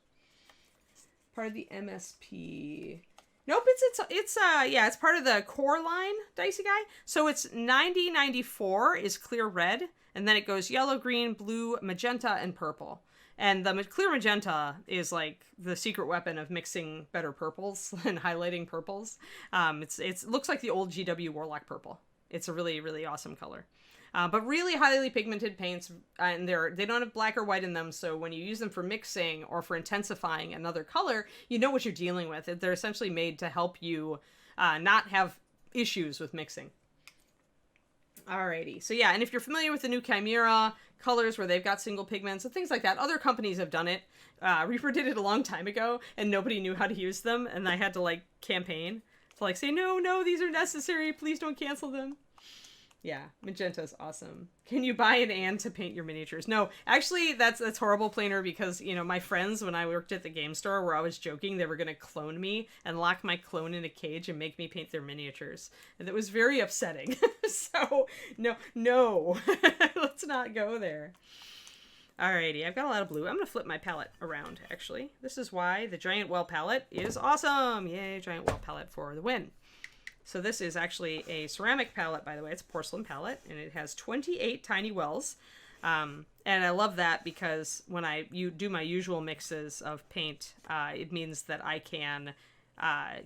Part of the MSP. Nope, it's part of the core line, Dicey Guy. So it's 9094 is clear red, and then it goes yellow, green, blue, magenta, and purple. And the clear magenta is like the secret weapon of mixing better purples and highlighting purples. It looks like the old GW Warlock purple. It's a really, really awesome color. But really highly pigmented paints, and they don't have black or white in them, so when you use them for mixing or for intensifying another color, you know what you're dealing with. They're essentially made to help you not have issues with mixing. Alrighty, so yeah, and if you're familiar with the new Chimera colors where they've got single pigments and things like that, other companies have done it. Reaper did it a long time ago, and nobody knew how to use them, and I had to, like, campaign to, like, say, no, these are necessary, please don't cancel them. Yeah, magenta's awesome. Can you buy an and to paint your miniatures? No, actually, that's horrible, Planer, because, you know, my friends, when I worked at the game store, were always joking they were going to clone me and lock my clone in a cage and make me paint their miniatures. And it was very upsetting. So, no, let's not go there. Alrighty, I've got a lot of blue. I'm going to flip my palette around, actually. This is why the Giant Well palette is awesome. Yay, Giant Well palette for the win. So this is actually a ceramic palette, by the way. It's a porcelain palette, and it has 28 tiny wells. And I love that because when you do my usual mixes of paint, it means that I can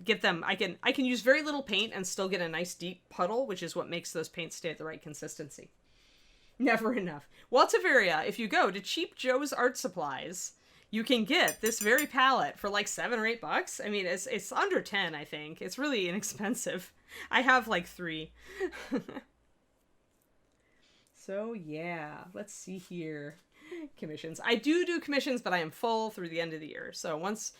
get them. I can use very little paint and still get a nice deep puddle, which is what makes those paints stay at the right consistency. Never enough. Waltiveria, if you go to Cheap Joe's Art Supplies, you can get this very palette for like $7 or $8. I mean, it's under 10, I think. It's really inexpensive. I have like 3. So yeah, let's see here. Commissions. I do commissions, but I am full through the end of the year. So once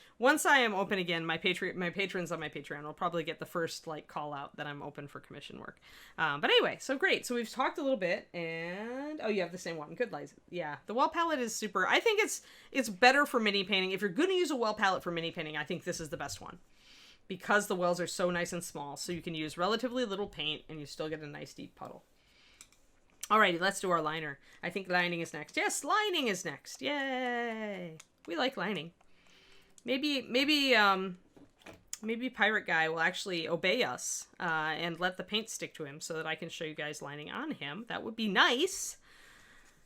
I am open again, my patrons on my Patreon will probably get the first like call out that I'm open for commission work. But anyway, so great. So we've talked a little bit, and oh, you have the same one. Good, Liza. Yeah, the well palette is super. I think it's better for mini painting. If you're going to use a well palette for mini painting, I think this is the best one because the wells are so nice and small. So you can use relatively little paint and you still get a nice deep puddle. Alrighty, let's do our liner. I think lining is next. Yes, lining is next. Yay! We like lining. Maybe Pirate Guy will actually obey us and let the paint stick to him so that I can show you guys lining on him. That would be nice.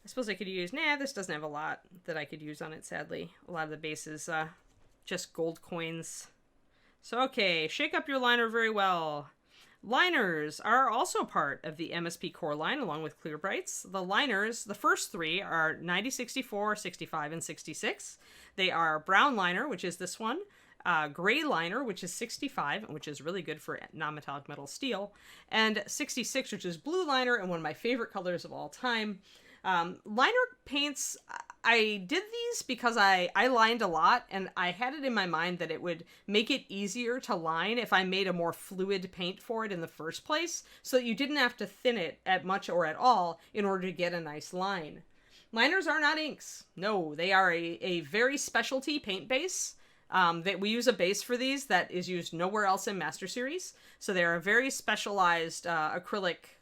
I suppose I could use... Nah, this doesn't have a lot that I could use on it, sadly. A lot of the base is just gold coins. So, okay, shake up your liner very well. Liners are also part of the MSP core line along with Clear Brights. The liners, the first 3 are 90, 64, 65, and 66. They are brown liner, which is this one, gray liner, which is 65, which is really good for non-metallic metal steel, and 66, which is blue liner and one of my favorite colors of all time. Liner paints, I did these because I lined a lot, and I had it in my mind that it would make it easier to line if I made a more fluid paint for it in the first place, so that you didn't have to thin it at much or at all in order to get a nice line. Liners are not inks. No, they are a very specialty paint base. That we use a base for these that is used nowhere else in Master Series. So they're a very specialized acrylic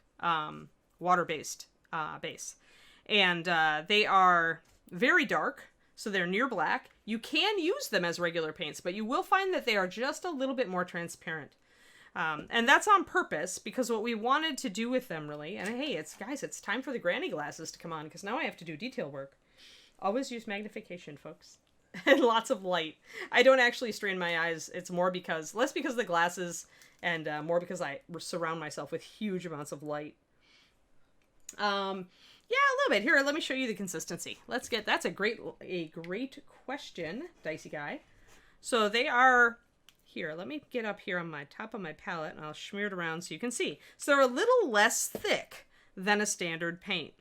water-based base. And they are very dark, so they're near black. You can use them as regular paints, but you will find that they are just a little bit more transparent. And that's on purpose, because what we wanted to do with them, really, and hey, it's time for the granny glasses to come on, because now I have to do detail work. Always use magnification, folks. And lots of light. I don't actually strain my eyes. It's less because of the glasses, and more because I surround myself with huge amounts of light. Yeah, a little bit. Here, let me show you the consistency. That's a great question, Dicey Guy. So they are, here, let me get up here on my top of my palette, and I'll smear it around so you can see. So they're a little less thick than a standard paint.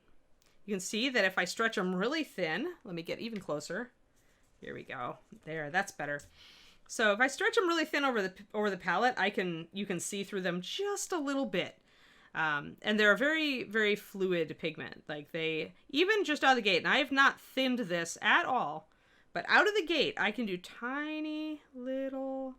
You can see that if I stretch them really thin, let me get even closer. Here we go. There, that's better. So if I stretch them really thin over the palette, you can see through them just a little bit. And they're a very, very fluid pigment. Like even just out of the gate, and I have not thinned this at all, but out of the gate, I can do tiny little,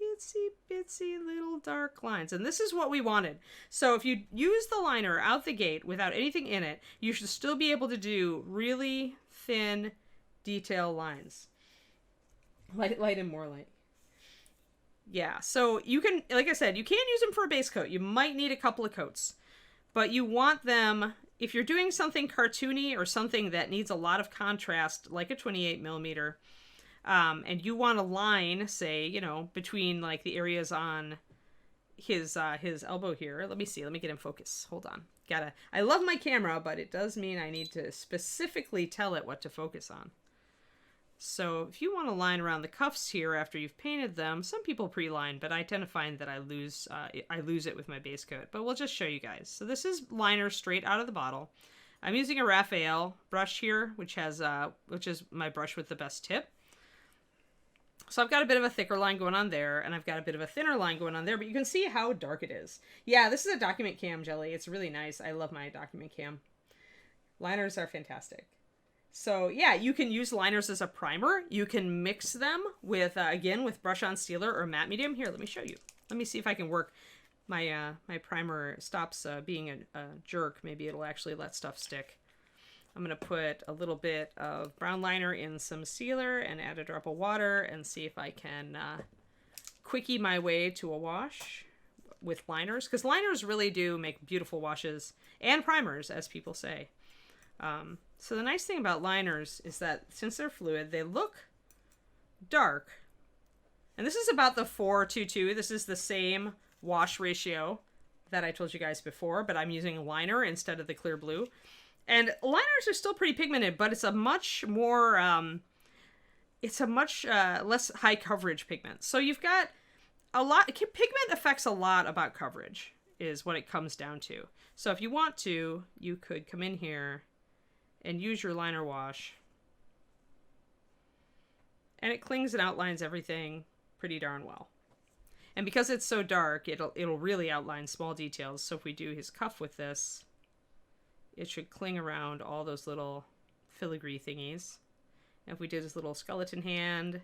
itsy bitsy little dark lines. And this is what we wanted. So if you use the liner out the gate without anything in it, you should still be able to do really thin detail lines. Light and more light. Yeah, so you can, like I said, you can use them for a base coat. You might need a couple of coats. But you want them, if you're doing something cartoony or something that needs a lot of contrast, like a 28 millimeter, and you want a line, say, between like the areas on his elbow here. Let me see. Let me get in focus. Hold on. I love my camera, but it does mean I need to specifically tell it what to focus on. So if you want to line around the cuffs here after you've painted them, some people pre-line, but I tend to find that I lose it with my base coat. But we'll just show you guys. So this is liner straight out of the bottle. I'm using a Raphael brush here, which is my brush with the best tip. So I've got a bit of a thicker line going on there, and I've got a bit of a thinner line going on there, but you can see how dark it is. Yeah, this is a document cam jelly. It's really nice. I love my document cam. Liners are fantastic. So yeah, you can use liners as a primer. You can mix them with, again, with brush on sealer or matte medium. Here, let me show you. Let me see if I can work. My primer stops being a jerk. Maybe it'll actually let stuff stick. I'm going to put a little bit of brown liner in some sealer and add a drop of water and see if I can quickie my way to a wash with liners. Because liners really do make beautiful washes and primers, as people say. So the nice thing about liners is that since they're fluid, they look dark. And this is about the 4:2:2. This is the same wash ratio that I told you guys before, but I'm using liner instead of the clear blue. And liners are still pretty pigmented, but it's a much more, less high coverage pigment. So you've got a lot, pigment affects a lot about coverage, is what it comes down to. So if you want to, you could come in here and use your liner wash. And it clings and outlines everything pretty darn well. And because it's so dark, it'll really outline small details. So if we do his cuff with this, it should cling around all those little filigree thingies. And if we did his little skeleton hand,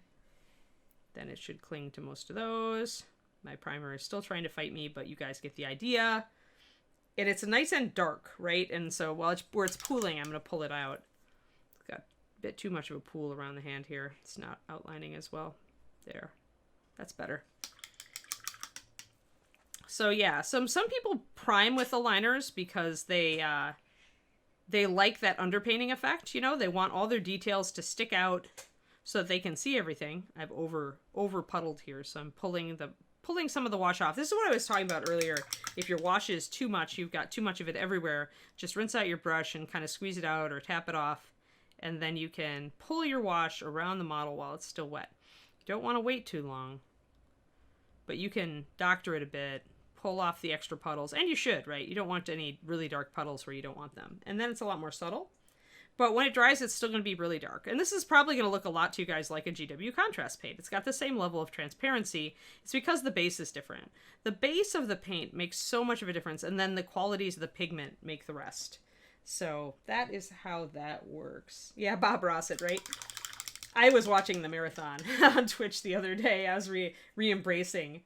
then it should cling to most of those. My primer is still trying to fight me, but you guys get the idea. And it's nice and dark, right? And so where it's pooling, I'm going to pull it out. It's got a bit too much of a pool around the hand here. It's not outlining as well. There. That's better. So yeah, some people prime with the liners because they like that underpainting effect, you know? They want all their details to stick out so that they can see everything. I've over puddled here, so I'm pulling some of the wash off. This is what I was talking about earlier. If your wash is too much, you've got too much of it everywhere, just rinse out your brush and kind of squeeze it out or tap it off, and then you can pull your wash around the model while it's still wet. You don't want to wait too long, but you can doctor it a bit, pull off the extra puddles, and you should, right? You don't want any really dark puddles where you don't want them. And then it's a lot more subtle. But when it dries, it's still going to be really dark. And this is probably going to look a lot to you guys like a GW contrast paint. It's got the same level of transparency. It's because the base is different. The base of the paint makes so much of a difference, and then the qualities of the pigment make the rest. So that is how that works. Yeah, Bob Rossett, right? I was watching the marathon on Twitch the other day. I was re-embracing.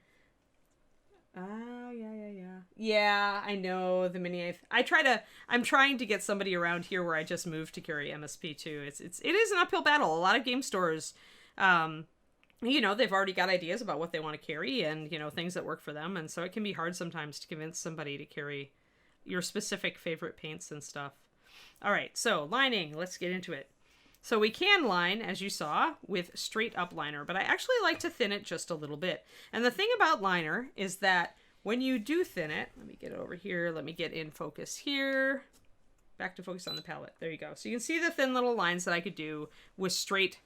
Yeah. Yeah, I know the mini. I'm trying to get somebody around here where I just moved to carry MSP too. It is an uphill battle. A lot of game stores, you know, they've already got ideas about what they want to carry and, you know, things that work for them. And so it can be hard sometimes to convince somebody to carry your specific favorite paints and stuff. All right, so lining, let's get into it. So we can line, as you saw, with straight up liner, but I actually like to thin it just a little bit. And the thing about liner is that when you do thin it, let me get it over here, let me get in focus here, back to focus on the palette, there you go. So you can see the thin little lines that I could do with straight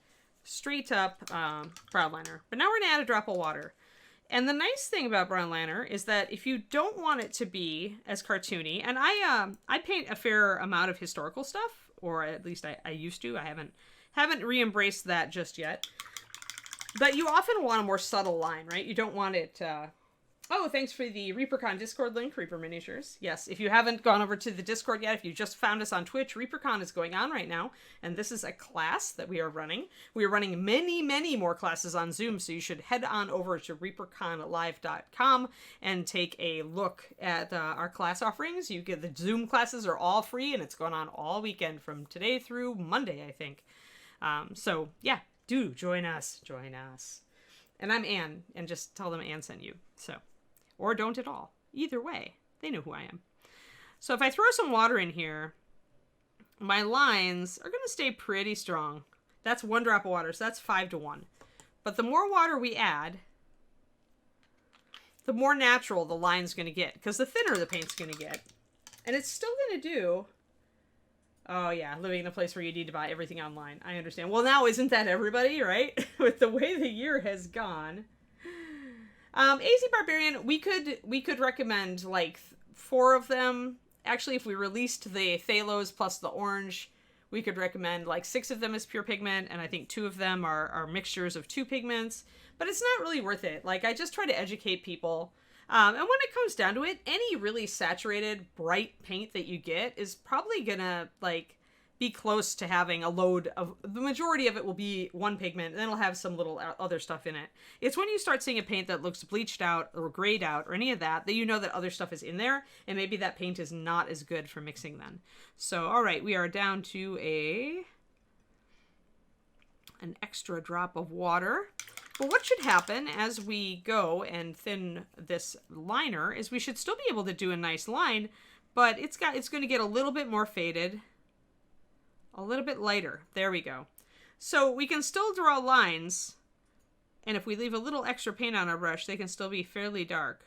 up brown liner. But now we're gonna add a drop of water. And the nice thing about brown liner is that if you don't want it to be as cartoony, and I paint a fair amount of historical stuff, or at least I used to. I haven't re-embraced that just yet. But you often want a more subtle line, right? You don't want it... Oh, thanks for the ReaperCon Discord link, Reaper Miniatures. Yes, if you haven't gone over to the Discord yet, if you just found us on Twitch, ReaperCon is going on right now, and this is a class that we are running. We are running many, many more classes on Zoom, so you should head on over to reaperconlive.com and take a look at our class offerings. You get the Zoom classes are all free, and it's going on all weekend from today through Monday, I think. So, yeah, do join us. Join us. And I'm Anne, and just tell them Anne sent you, so... Or don't at all. Either way, they know who I am. So if I throw some water in here, my lines are going to stay pretty strong. That's 1 drop of water, so that's 5:1. But the more water we add, the more natural the line's going to get, because the thinner the paint's going to get. And it's still going to do... Oh yeah, living in a place where you need to buy everything online. I understand. Well, now isn't that everybody, right? With the way the year has gone... AZ Barbarian, we could recommend like 4 of them. Actually, if we released the Phalos plus the orange, we could recommend like 6 of them as pure pigment, and I think 2 of them are mixtures of 2 pigments, but it's not really worth it. Like, I just try to educate people. And when it comes down to it, any really saturated, bright paint that you get is probably gonna, like, be close to having a load of, the majority of it will be 1 pigment, and then it'll have some little other stuff in it. It's when you start seeing a paint that looks bleached out or grayed out or any of that, that you know that other stuff is in there, and maybe that paint is not as good for mixing then. So, all right, we are down to an extra drop of water. Well, what should happen as we go and thin this liner is we should still be able to do a nice line, but it's going to get a little bit more faded, a little bit lighter. There we go. So we can still draw lines, and if we leave a little extra paint on our brush, they can still be fairly dark.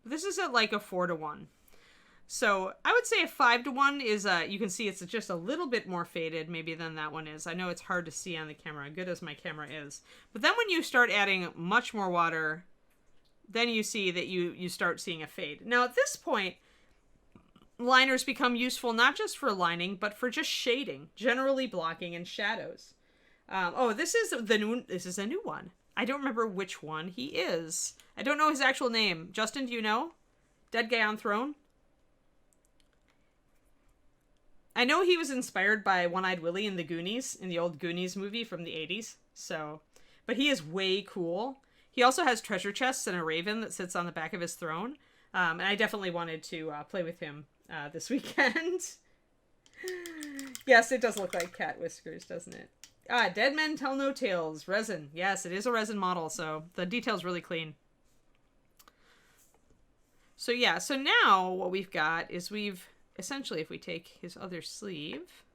This is at like a 4:1. So I would say a 5:1 is, you can see it's just a little bit more faded maybe than that one is. I know it's hard to see on the camera, good as my camera is. But then when you start adding much more water, then you see that you start seeing a fade. Now at this point, liners become useful not just for lining, but for just shading, generally blocking and shadows. Oh, this is a new one. I don't remember which one he is. I don't know his actual name. Justin, do you know? Dead Guy on Throne? I know he was inspired by One-Eyed Willie in the Goonies, in the old Goonies movie from the 80s. So, but he is way cool. He also has treasure chests and a raven that sits on the back of his throne. And I definitely wanted to play with him this weekend. Yes, it does look like cat whiskers, doesn't it? Dead Men Tell No Tales. Resin. Yes, it is a resin model, so the detail's really clean. So yeah, so now what we've got is essentially, if we take his other sleeve,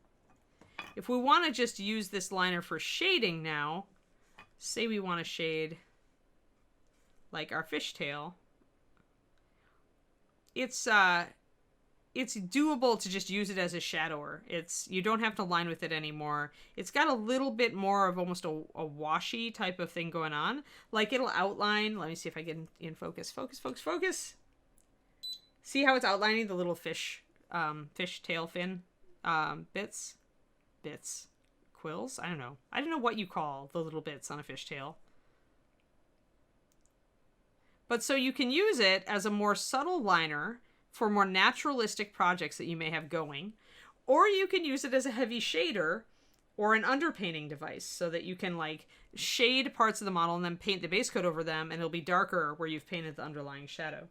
if we want to just use this liner for shading now, say we want to shade like our fishtail, it's doable to just use it as a shadower. You don't have to line with it anymore. It's got a little bit more of almost a washy type of thing going on. Like it'll outline, let me see if I get in focus. Focus. See how it's outlining the little fish tail fin bits, quills. I don't know what you call the little bits on a fish tail, but so you can use it as a more subtle liner for more naturalistic projects that you may have going, or you can use it as a heavy shader or an underpainting device so that you can like shade parts of the model and then paint the base coat over them, and it'll be darker where you've painted the underlying shadow.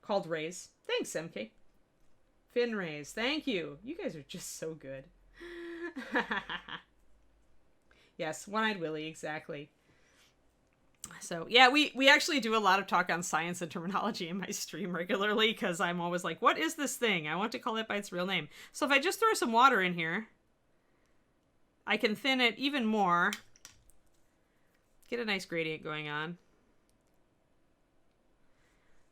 Called rays. Thanks, MK. Fin rays. Thank you. You guys are just so good. Yes, One-Eyed Willie, exactly. So, yeah, we actually do a lot of talk on science and terminology in my stream regularly because I'm always like, what is this thing? I want to call it by its real name. So if I just throw some water in here, I can thin it even more. Get a nice gradient going on.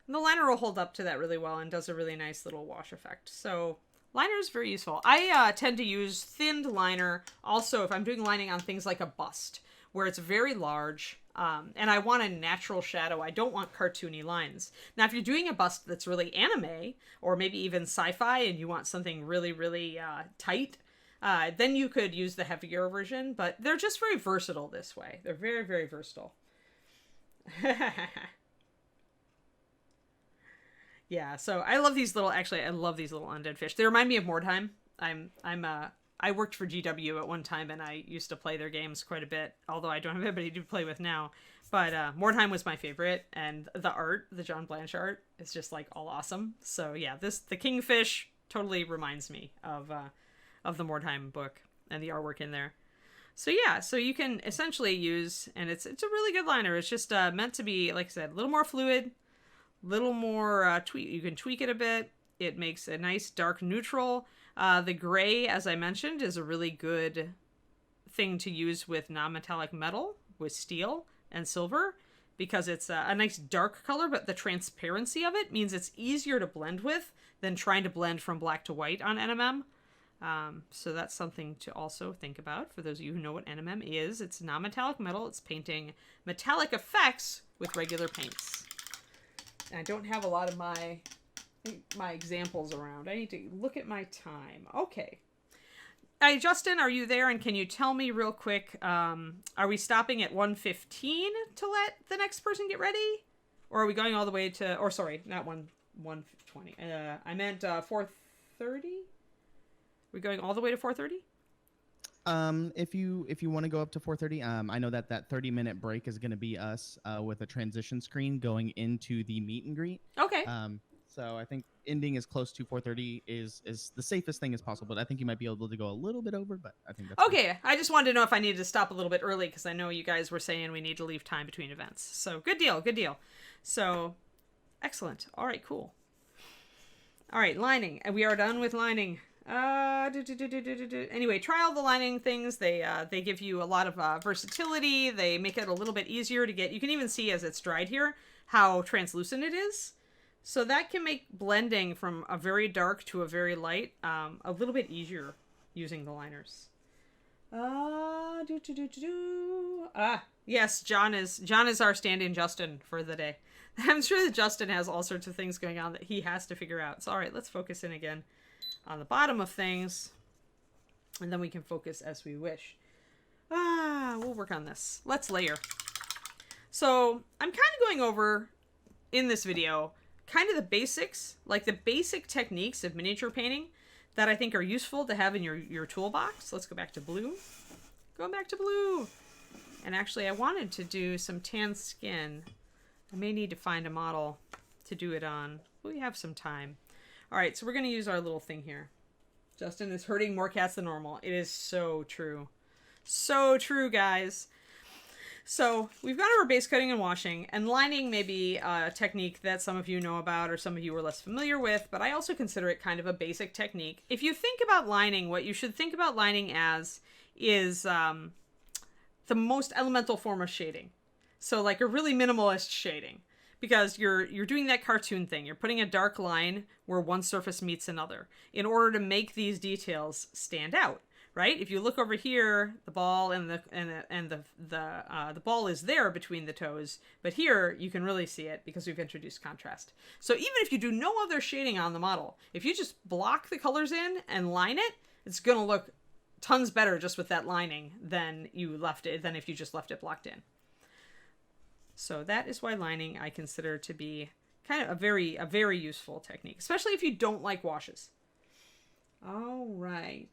And the liner will hold up to that really well and does a really nice little wash effect. So liner is very useful. I tend to use thinned liner also if I'm doing lining on things like a bust, where it's very large and I want a natural shadow. I don't want cartoony lines. Now, if you're doing a bust that's really anime or maybe even sci-fi and you want something really, really tight, then you could use the heavier version. But they're just very versatile this way. They're very, very versatile. Yeah, so I love these little, actually, I love these little undead fish. They remind me of Mordheim. I worked for GW at one time, and I used to play their games quite a bit, although I don't have anybody to play with now. But Mordheim was my favorite, and the art, the John Blanche art, is just, like, all awesome. So, yeah, the Kingfish totally reminds me of the Mordheim book and the artwork in there. So, yeah, so you can essentially use, and it's a really good liner. It's just meant to be, like I said, a little more fluid, little more tweak. You can tweak it a bit. It makes a nice dark neutral. The gray, as I mentioned, is a really good thing to use with non-metallic metal, with steel and silver, because it's a nice dark color, but the transparency of it means it's easier to blend with than trying to blend from black to white on NMM. So that's something to also think about for those of you who know what NMM is. It's non-metallic metal. It's painting metallic effects with regular paints. I don't have a lot of my examples around. I need to look at my time. Okay. Justin, are you there? And can you tell me real quick, are we stopping at 1:15 to let the next person get ready? Or are we going all the way to, or sorry, not 1:20. I meant 4:30? We're going all the way to 4:30? If you want to go up to 4:30, I know that 30-minute break is going to be us with a transition screen going into the meet and greet. Okay. So I think ending as close to 4:30 is the safest thing as possible. But I think you might be able to go a little bit over, but I think that's okay. Fine. I just wanted to know if I needed to stop a little bit early because I know you guys were saying we need to leave time between events. So good deal. So excellent. All right, cool. All right, lining. We are done with lining. Anyway, try all the lining things. They give you a lot of versatility. They make it a little bit easier to get. You can even see as it's dried here how translucent it is. So that can make blending from a very dark to a very light a little bit easier using the liners. Yes, John is our stand-in Justin for the day. I'm sure that Justin has all sorts of things going on that he has to figure out. So all right, let's focus in again on the bottom of things, and then we can focus as we wish. We'll work on this. Let's layer. So I'm kind of going over in this video kind of the basics, like the basic techniques of miniature painting that I think are useful to have in your toolbox. Let's go back to blue. Going back to blue. And actually I wanted to do some tan skin. I may need to find a model to do it on. We have some time. All right, so we're going to use our little thing here. Justin is hurting more cats than normal. It is so true. So true, guys. So we've got our base coating and washing, and lining may be a technique that some of you know about or some of you are less familiar with, but I also consider it kind of a basic technique. If you think about lining, what you should think about lining as is the most elemental form of shading. So like a really minimalist shading, because you're doing that cartoon thing. You're putting a dark line where one surface meets another in order to make these details stand out. Right? If you look over here, the ball and the ball is there between the toes, but here you can really see it because we've introduced contrast. So even if you do no other shading on the model, if you just block the colors in and line it, it's going to look tons better just with that lining than if you just left it blocked in. So that is why lining I consider to be kind of a very useful technique, especially if you don't like washes. All right.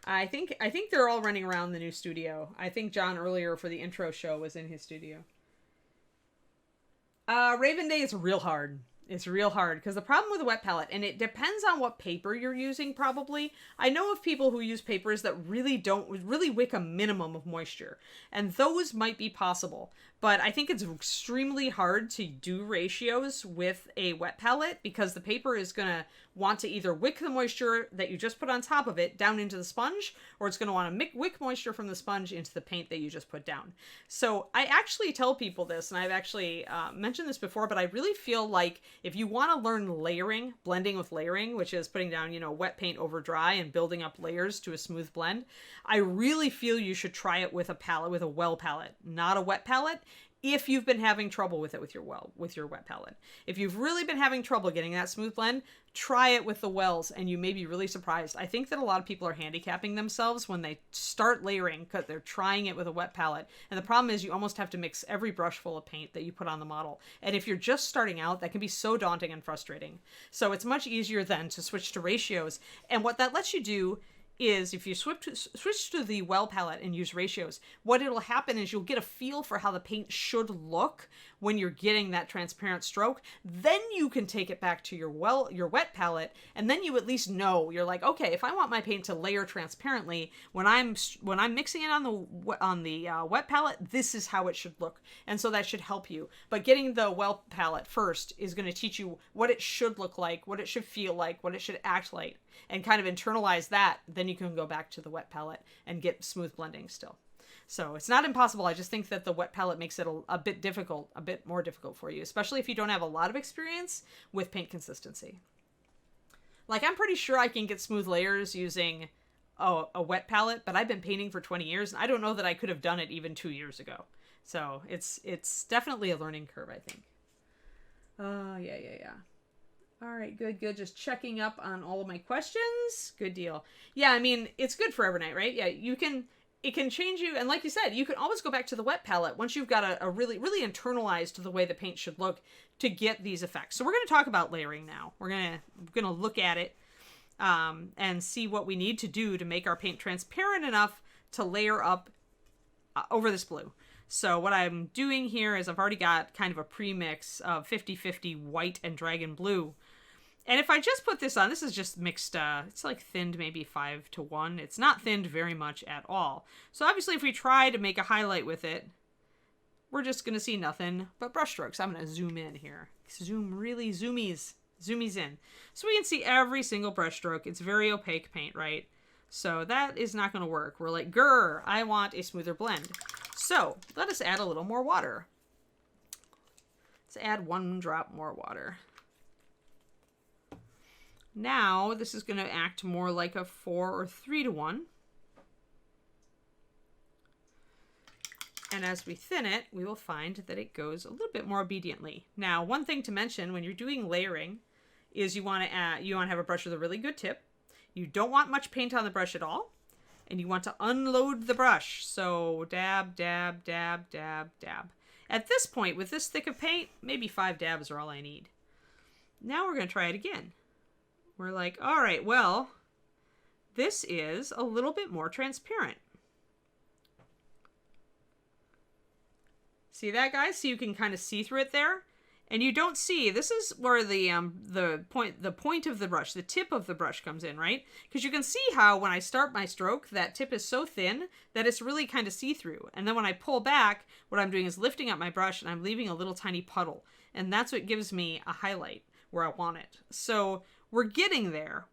I think they're all running around the new studio. I think John earlier for the intro show was in his studio. Raven Day is real hard. It's real hard because the problem with a wet palette, and it depends on what paper you're using probably. I know of people who use papers that really wick a minimum of moisture, and those might be possible. But I think it's extremely hard to do ratios with a wet palette because the paper is going to want to either wick the moisture that you just put on top of it down into the sponge, or it's going to want to wick moisture from the sponge into the paint that you just put down. So I actually tell people this, and I've actually mentioned this before, but I really feel like if you want to learn layering, blending with layering, which is putting down, wet paint over dry and building up layers to a smooth blend, I really feel you should try it with a palette, with a well palette, not a wet palette. If you've been having trouble with it with your wet palette. If you've really been having trouble getting that smooth blend, try it with the wells and you may be really surprised. I think that a lot of people are handicapping themselves when they start layering because they're trying it with a wet palette. And the problem is you almost have to mix every brush full of paint that you put on the model. And if you're just starting out, that can be so daunting and frustrating. So it's much easier then to switch to ratios. And what that lets you do is if you switch to the well palette and use ratios, what it'll happen is you'll get a feel for how the paint should look when you're getting that transparent stroke. Then you can take it back to your wet palette, and then you at least know, you're like, okay, if I want my paint to layer transparently when I'm mixing it on the wet palette, this is how it should look. And so that should help you. But getting the well palette first is going to teach you what it should look like, what it should feel like, what it should act like, and kind of internalize that. Then you can go back to the wet palette and get smooth blending still. So it's not impossible. I just think that the wet palette makes it a bit more difficult for you, especially if you don't have a lot of experience with paint consistency. Like, I'm pretty sure I can get smooth layers using a wet palette, but I've been painting for 20 years, and I don't know that I could have done it even 2 years ago. So it's definitely a learning curve, I think. Yeah. All right, good, good. Just checking up on all of my questions. Good deal. Yeah, I mean, it's good for every night, right? Yeah, it can change you. And like you said, you can always go back to the wet palette once you've got a really, really internalized the way the paint should look to get these effects. So we're going to talk about layering now. We're going to look at it and see what we need to do to make our paint transparent enough to layer up over this blue. So what I'm doing here is I've already got kind of a premix of 50-50 white and dragon blue. And if I just put this on, this is just mixed, it's like thinned maybe 5-1. It's not thinned very much at all. So obviously if we try to make a highlight with it, we're just going to see nothing but brush strokes. I'm going to zoom in here. Zoom, really zoomies in. So we can see every single brush stroke. It's very opaque paint, right? So that is not going to work. We're like, grr, I want a smoother blend. So let us add a little more water. Let's add 1 drop more water. Now this is going to act more like a 4 or 3-1. And as we thin it, we will find that it goes a little bit more obediently. Now, one thing to mention when you're doing layering is you want to have a brush with a really good tip. You don't want much paint on the brush at all. And you want to unload the brush. So dab, dab, dab, dab, dab. At this point, with this thick of paint, maybe 5 dabs are all I need. Now we're going to try it again. We're like, all right, well, this is a little bit more transparent. See that, guys? So you can kind of see through it there. And you don't see, this is where the point of the brush, the tip of the brush comes in, right? Because you can see how when I start my stroke, that tip is so thin that it's really kind of see-through. And then when I pull back, what I'm doing is lifting up my brush and I'm leaving a little tiny puddle. And that's what gives me a highlight where I want it. So we're getting there,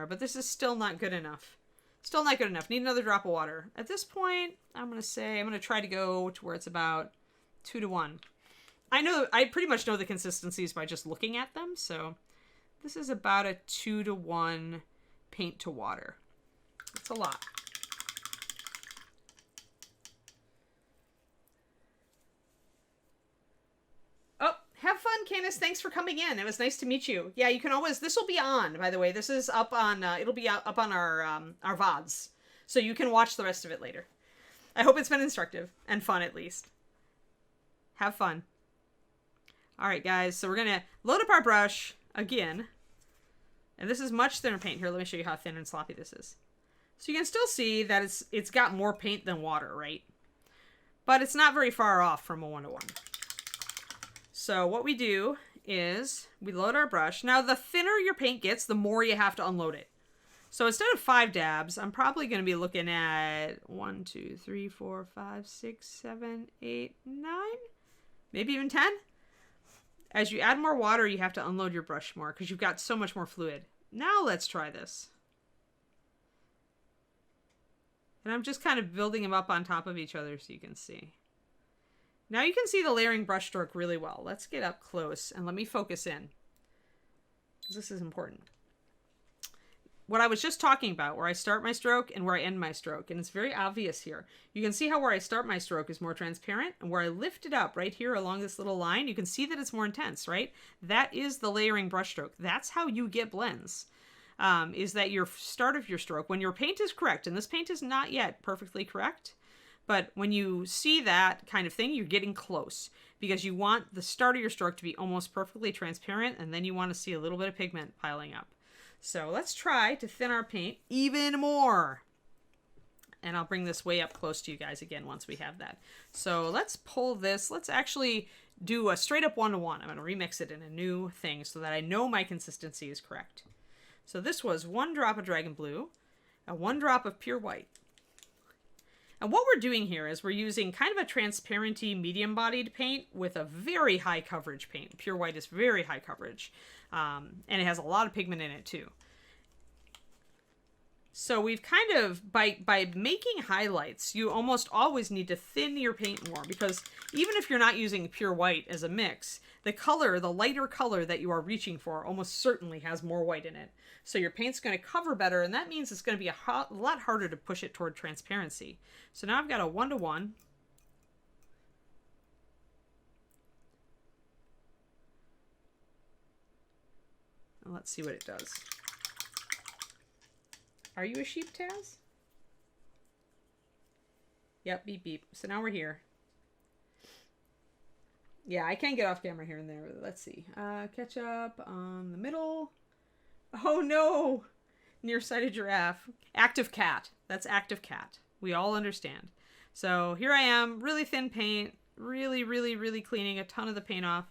but this is still not good enough. Still not good enough. Need another drop of water. At this point, I'm going to try to go to where it's about 2-1. I pretty much know the consistencies by just looking at them, so this is about a 2-1 paint to water. That's a lot. Oh, have fun, Candace. Thanks for coming in. It was nice to meet you. Yeah, you can always, this will be on, by the way. This is up on, it'll be up on our VODs, so you can watch the rest of it later. I hope it's been instructive and fun, at least. Have fun. All right, guys, so we're going to load up our brush again. And this is much thinner paint. Here, let me show you how thin and sloppy this is. So you can still see that it's got more paint than water, right? But it's not very far off from a 1-1. So what we do is we load our brush. Now, the thinner your paint gets, the more you have to unload it. So instead of 5 dabs, I'm probably going to be looking at 1, 2, 3, 4, 5, 6, 7, 8, 9, maybe even 10. As you add more water, you have to unload your brush more because you've got so much more fluid. Now let's try this. And I'm just kind of building them up on top of each other so you can see. Now you can see the layering brush stroke really well. Let's get up close and let me focus in. This is important. What I was just talking about, where I start my stroke and where I end my stroke, and it's very obvious here. You can see how where I start my stroke is more transparent, and where I lift it up right here along this little line, you can see that it's more intense, right? That is the layering brush stroke. That's how you get blends, is that your start of your stroke, when your paint is correct, and this paint is not yet perfectly correct, but when you see that kind of thing, you're getting close, because you want the start of your stroke to be almost perfectly transparent, and then you want to see a little bit of pigment piling up. So let's try to thin our paint even more. And I'll bring this way up close to you guys again once we have that. So let's pull this. Let's actually do a straight up 1-1. I'm going to remix it in a new thing so that I know my consistency is correct. So this was 1 drop of dragon blue and 1 drop of pure white. And what we're doing here is we're using kind of a transparency medium-bodied paint with a very high coverage paint. Pure white is very high coverage. And it has a lot of pigment in it too. So we've kind of, by making highlights, you almost always need to thin your paint more, because even if you're not using pure white as a mix, the color, the lighter color that you are reaching for almost certainly has more white in it. So your paint's going to cover better, and that means it's going to be a lot harder to push it toward transparency. So now I've got a 1-1. Let's see what it does. Are you a sheep, Taz? Yep, beep beep. So now we're here. Yeah, I can get off camera here and there. Let's see. Ketchup on the middle. Oh no! Nearsighted giraffe. Active cat. That's active cat. We all understand. So here I am, really thin paint, really cleaning a ton of the paint off.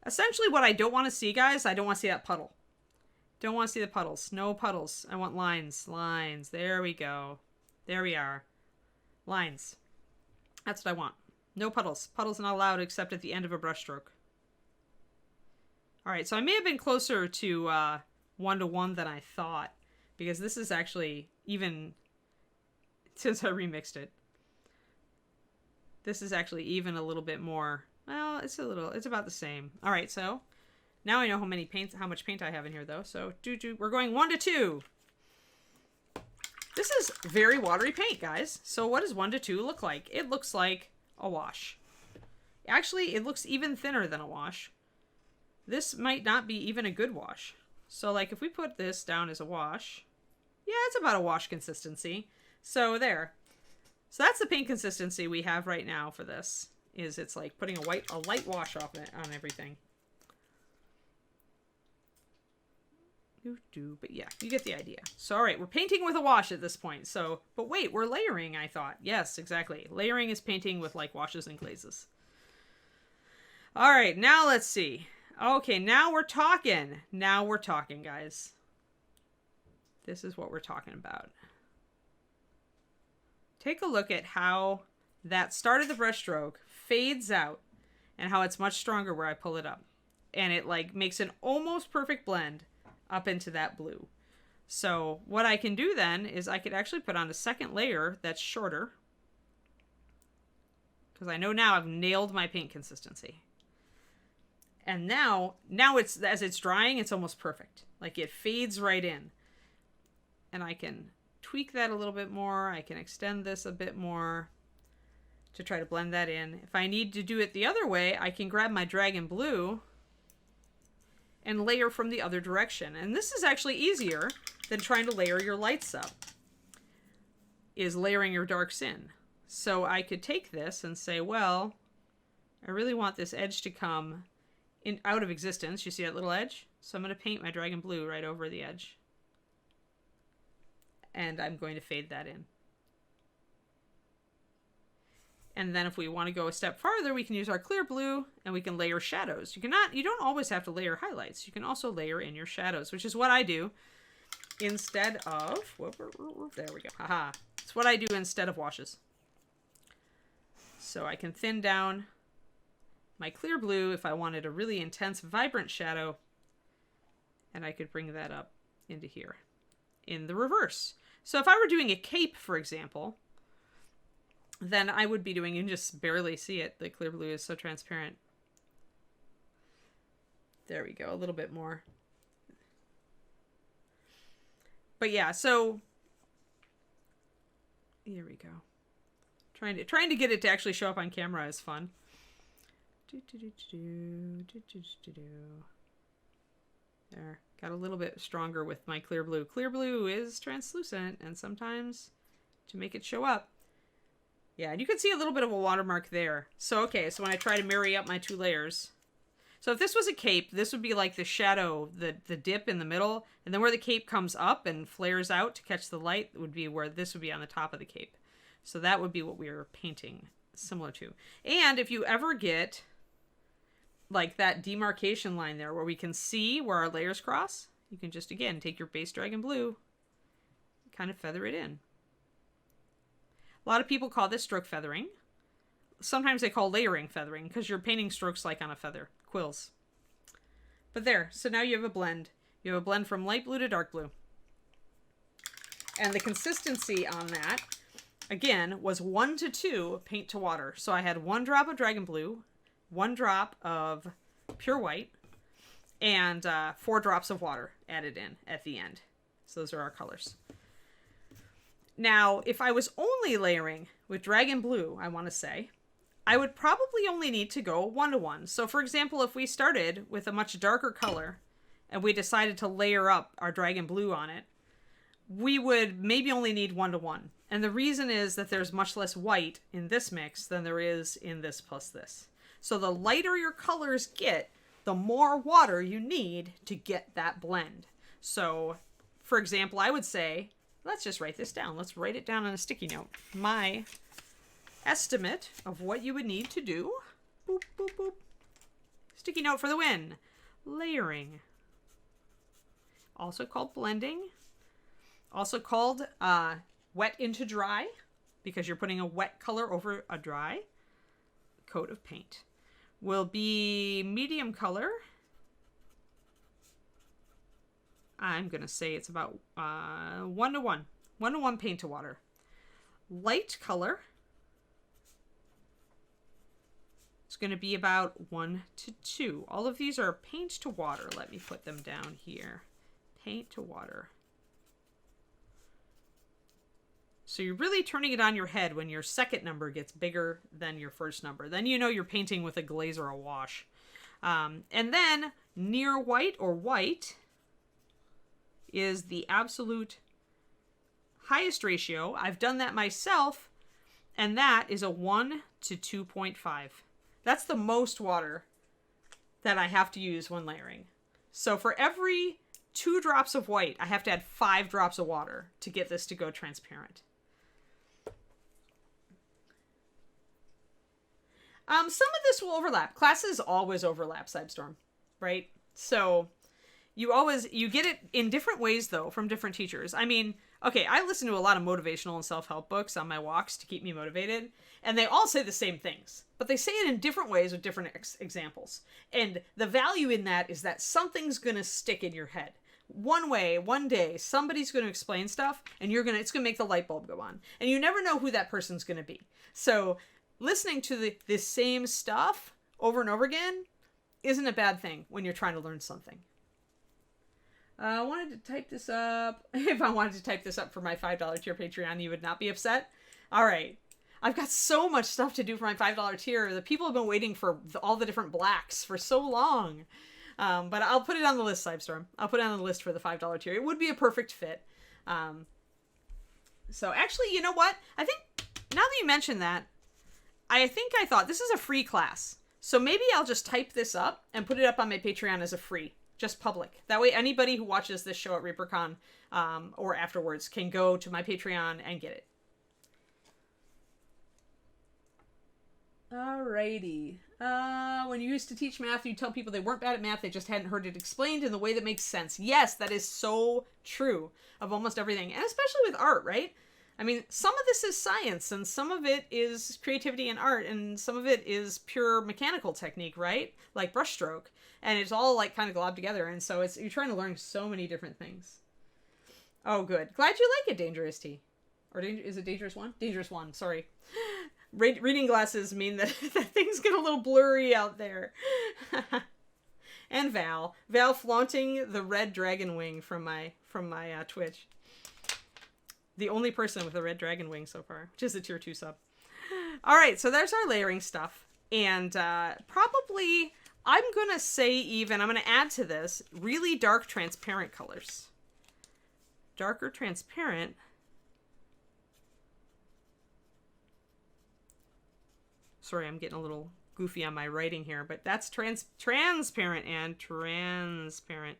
Essentially what I don't want to see, guys, I don't want to see that puddle. Don't want to see the puddles. No puddles. I want lines. Lines. There we go. There we are. Lines. That's what I want. No puddles. Puddles not allowed except at the end of a brushstroke. Alright, so I may have been closer to 1-to-1 than I thought. Because this is actually even... Since I remixed it. This is actually even a little bit more... Well, it's about the same. Alright, so... Now I know how much paint I have in here, though. So, we're going 1-to-2. This is very watery paint, guys. So what does 1-to-2 look like? It looks like a wash. Actually, it looks even thinner than a wash. This might not be even a good wash. So, like, if we put this down as a wash, yeah, it's about a wash consistency. So, there. So that's the paint consistency we have right now for this. It's like putting a light wash off it on everything. But yeah, you get the idea. So, all right, we're painting with a wash at this point. So, but wait, we're layering, I thought. Yes, exactly. Layering is painting with like washes and glazes. All right, now let's see. Okay, now we're talking. Now we're talking, guys. This is what we're talking about. Take a look at how that start of the brushstroke fades out and how it's much stronger where I pull it up. And it like makes an almost perfect blend up into that blue. So what I can do then is I could actually put on a second layer that's shorter. Because I know now I've nailed my paint consistency. And now it's, as it's drying, it's almost perfect. Like it fades right in. And I can tweak that a little bit more. I can extend this a bit more to try to blend that in. If I need to do it the other way, I can grab my dragon blue and layer from the other direction. And this is actually easier than trying to layer your lights up, is layering your darks in. So I could take this and say, well, I really want this edge to come out of existence. You see that little edge? So I'm going to paint my dragon blue right over the edge. And I'm going to fade that in. And then if we want to go a step farther, we can use our clear blue and we can layer shadows. You don't always have to layer highlights. You can also layer in your shadows, which is what I do instead of, there we go. Haha. It's what I do instead of washes. So I can thin down my clear blue if I wanted a really intense, vibrant shadow. And I could bring that up into here in the reverse. So if I were doing a cape, for example, then I would be doing, you can just barely see it. The clear blue is so transparent. There we go, a little bit more. But yeah, so here we go. Trying to get it to actually show up on camera is fun. There, got a little bit stronger with my clear blue. Clear blue is translucent, and sometimes to make it show up. Yeah, and you can see a little bit of a watermark there. So, okay, so when I try to marry up my two layers. So if this was a cape, this would be like the shadow, the dip in the middle. And then where the cape comes up and flares out to catch the light would be where this would be on the top of the cape. So that would be what we were painting similar to. And if you ever get like that demarcation line there where we can see where our layers cross, you can just, again, take your base dragon blue, kind of feather it in. A lot of people call this stroke feathering. Sometimes they call layering feathering because you're painting strokes like on a feather, quills. But there, so now you have a blend. You have a blend from light blue to dark blue. And the consistency on that, again, was 1-to-2 paint to water. So I had 1 drop of dragon blue, 1 drop of pure white, and 4 drops of water added in at the end. So those are our colors. Now, if I was only layering with dragon blue, I want to say, I would probably only need to go 1-to-1. So for example, if we started with a much darker color and we decided to layer up our dragon blue on it, we would maybe only need 1-to-1. And the reason is that there's much less white in this mix than there is in this plus this. So the lighter your colors get, the more water you need to get that blend. So, for example, I would say, let's just write this down. Let's write it down on a sticky note. My estimate of what you would need to do. Boop, boop, boop. Sticky note for the win. Layering. Also called blending. Also called wet into dry, because you're putting a wet color over a dry coat of paint. Will be medium color. I'm going to say it's about 1-to-1. 1-to-1 paint to water. Light color. It's going to be about 1-to-2. All of these are paint to water. Let me put them down here. Paint to water. So you're really turning it on your head when your second number gets bigger than your first number. Then you know you're painting with a glaze or a wash. And then near white or white is the absolute highest ratio. I've done that myself, and that is a 1-to-2.5. That's the most water that I have to use when layering. So for every 2 drops of white, I have to add 5 drops of water to get this to go transparent. Some of this will overlap. Classes always overlap, Sidestorm, right? So you get it in different ways, though, from different teachers. I mean, okay, I listen to a lot of motivational and self-help books on my walks to keep me motivated, and they all say the same things, but they say it in different ways with different examples. And the value in that is that something's going to stick in your head. One way, one day, somebody's going to explain stuff, and it's going to make the light bulb go on. And you never know who that person's going to be. So listening to this same stuff over and over again isn't a bad thing when you're trying to learn something. I wanted to type this up. If I wanted to type this up for my $5 tier Patreon, you would not be upset. All right. I've got so much stuff to do for my $5 tier. The people have been waiting for all the different blacks for so long. But I'll put it on the list, Sidestorm. I'll put it on the list for the $5 tier. It would be a perfect fit. So actually, you know what? I think now that you mention that, I thought this is a free class. So maybe I'll just type this up and put it up on my Patreon as a free. Just public. That way anybody who watches this show at ReaperCon or afterwards can go to my Patreon and get it. Alrighty. When you used to teach math, you'd tell people they weren't bad at math, they just hadn't heard it explained in the way that makes sense. Yes, that is so true of almost everything. And especially with art, right? I mean, some of this is science, and some of it is creativity and art, and some of it is pure mechanical technique, right? Like brushstroke. And it's all like kind of globbed together, and so you're trying to learn so many different things. Oh, good. Glad you like it, Dangerous T. Or is it Dangerous One? Dangerous One, sorry. Reading glasses mean that things get a little blurry out there. And Val flaunting the red dragon wing from my Twitch. The only person with a red dragon wing so far, which is a tier 2 sub. All right, so there's our layering stuff. And probably, I'm going to say even, I'm going to add to this, really dark transparent colors. Darker transparent. Sorry, I'm getting a little goofy on my writing here, but that's transparent and transparent.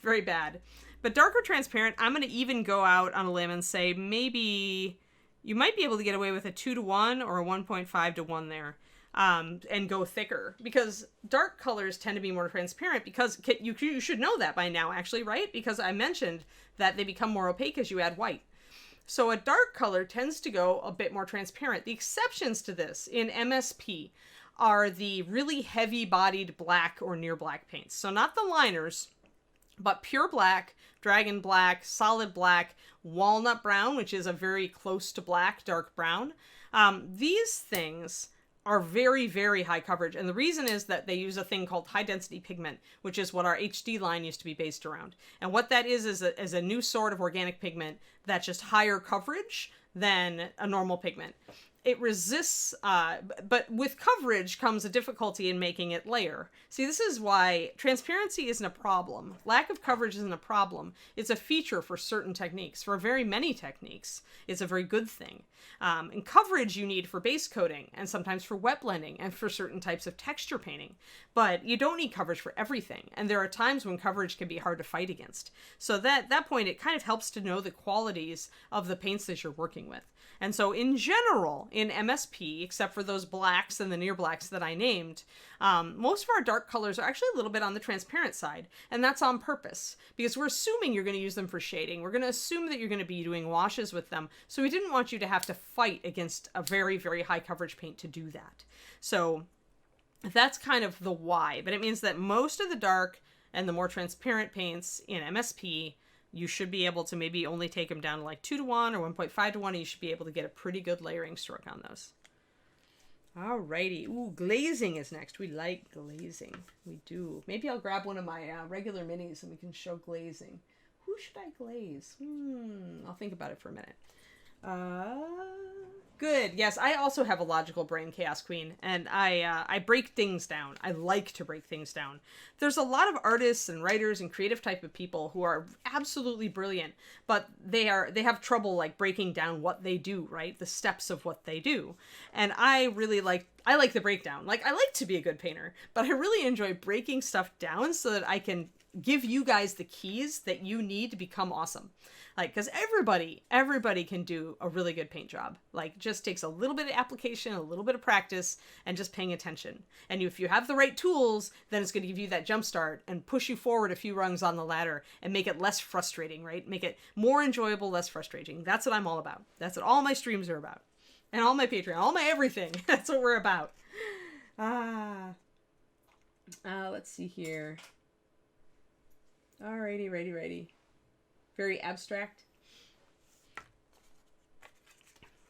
Very bad. But darker transparent, I'm going to even go out on a limb and say maybe you might be able to get away with a 2-to-1 or a 1.5-to-1 there. And go thicker, because dark colors tend to be more transparent, because you should know that by now, actually, right? Because I mentioned that they become more opaque as you add white. So a dark color tends to go a bit more transparent. The exceptions to this in MSP are the really heavy-bodied black or near black paints. So not the liners, but pure black, dragon black, solid black, walnut brown, which is a very close to black, dark brown. These things are very, very high coverage. And the reason is that they use a thing called high density pigment, which is what our HD line used to be based around. And what that is a new sort of organic pigment that's just higher coverage than a normal pigment. it resists, but with coverage comes a difficulty in making it layer. See, this is why transparency isn't a problem. Lack of coverage isn't a problem. It's a feature for certain techniques. For very many techniques, it's a very good thing. And coverage you need for base coating, and sometimes for wet blending, and for certain types of texture painting. But you don't need coverage for everything. And there are times when coverage can be hard to fight against. So at that point, it kind of helps to know the qualities of the paints that you're working with. And so in general, in MSP, except for those blacks and the near blacks that I named, most of our dark colors are actually a little bit on the transparent side. And that's on purpose, because we're assuming you're going to use them for shading. We're going to assume that you're going to be doing washes with them. So we didn't want you to have to fight against a very, very high coverage paint to do that. So that's kind of the why. But it means that most of the dark and the more transparent paints in MSP, you should be able to maybe only take them down to like 2 to 1 or 1.5 to 1, and you should be able to get a pretty good layering stroke on those. Alrighty. Ooh, glazing is next. We like glazing. We do. Maybe I'll grab one of my regular minis and we can show glazing. Who should I glaze? I'll think about it for a minute. Good. Yes, I also have a logical brain, Chaos Queen, and I break things down. I like to break things down. There's a lot of artists and writers and creative type of people who are absolutely brilliant, but they have trouble like breaking down what they do, right? The steps of what they do. And I like the breakdown. Like, I like to be a good painter, but I really enjoy breaking stuff down so that I can give you guys the keys that you need to become awesome. Like, because everybody can do a really good paint job. Like, just takes a little bit of application, a little bit of practice, and just paying attention. And if you have the right tools, then it's going to give you that jump start and push you forward a few rungs on the ladder and make it less frustrating, right? Make it more enjoyable, less frustrating. That's what I'm all about. That's what all my streams are about. And all my Patreon, all my everything. That's what we're about. Let's see here. Alrighty, righty. Very abstract.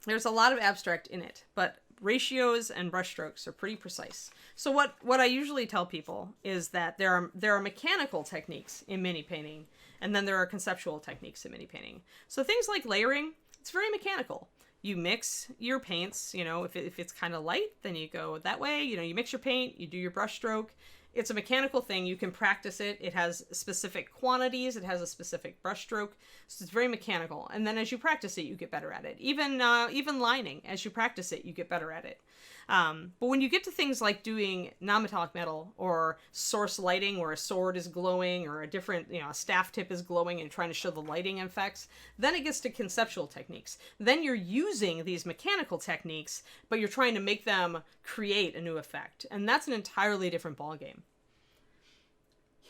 There's a lot of abstract in it, but ratios and brushstrokes are pretty precise. So what I usually tell people is that there are mechanical techniques in mini painting, and then there are conceptual techniques in mini painting. So things like layering, it's very mechanical. You mix your paints, you know, if it's kind of light, then you go that way. You know, you mix your paint, you do your brushstroke. It's a mechanical thing. You can practice it. It has specific quantities. It has a specific brushstroke. So it's very mechanical. And then as you practice it, you get better at it. Even lining, as you practice it, you get better at it. But when you get to things like doing non-metallic metal or source lighting where a sword is glowing or a different, a staff tip is glowing and trying to show the lighting effects, then it gets to conceptual techniques. Then you're using these mechanical techniques, but you're trying to make them create a new effect. And that's an entirely different ballgame.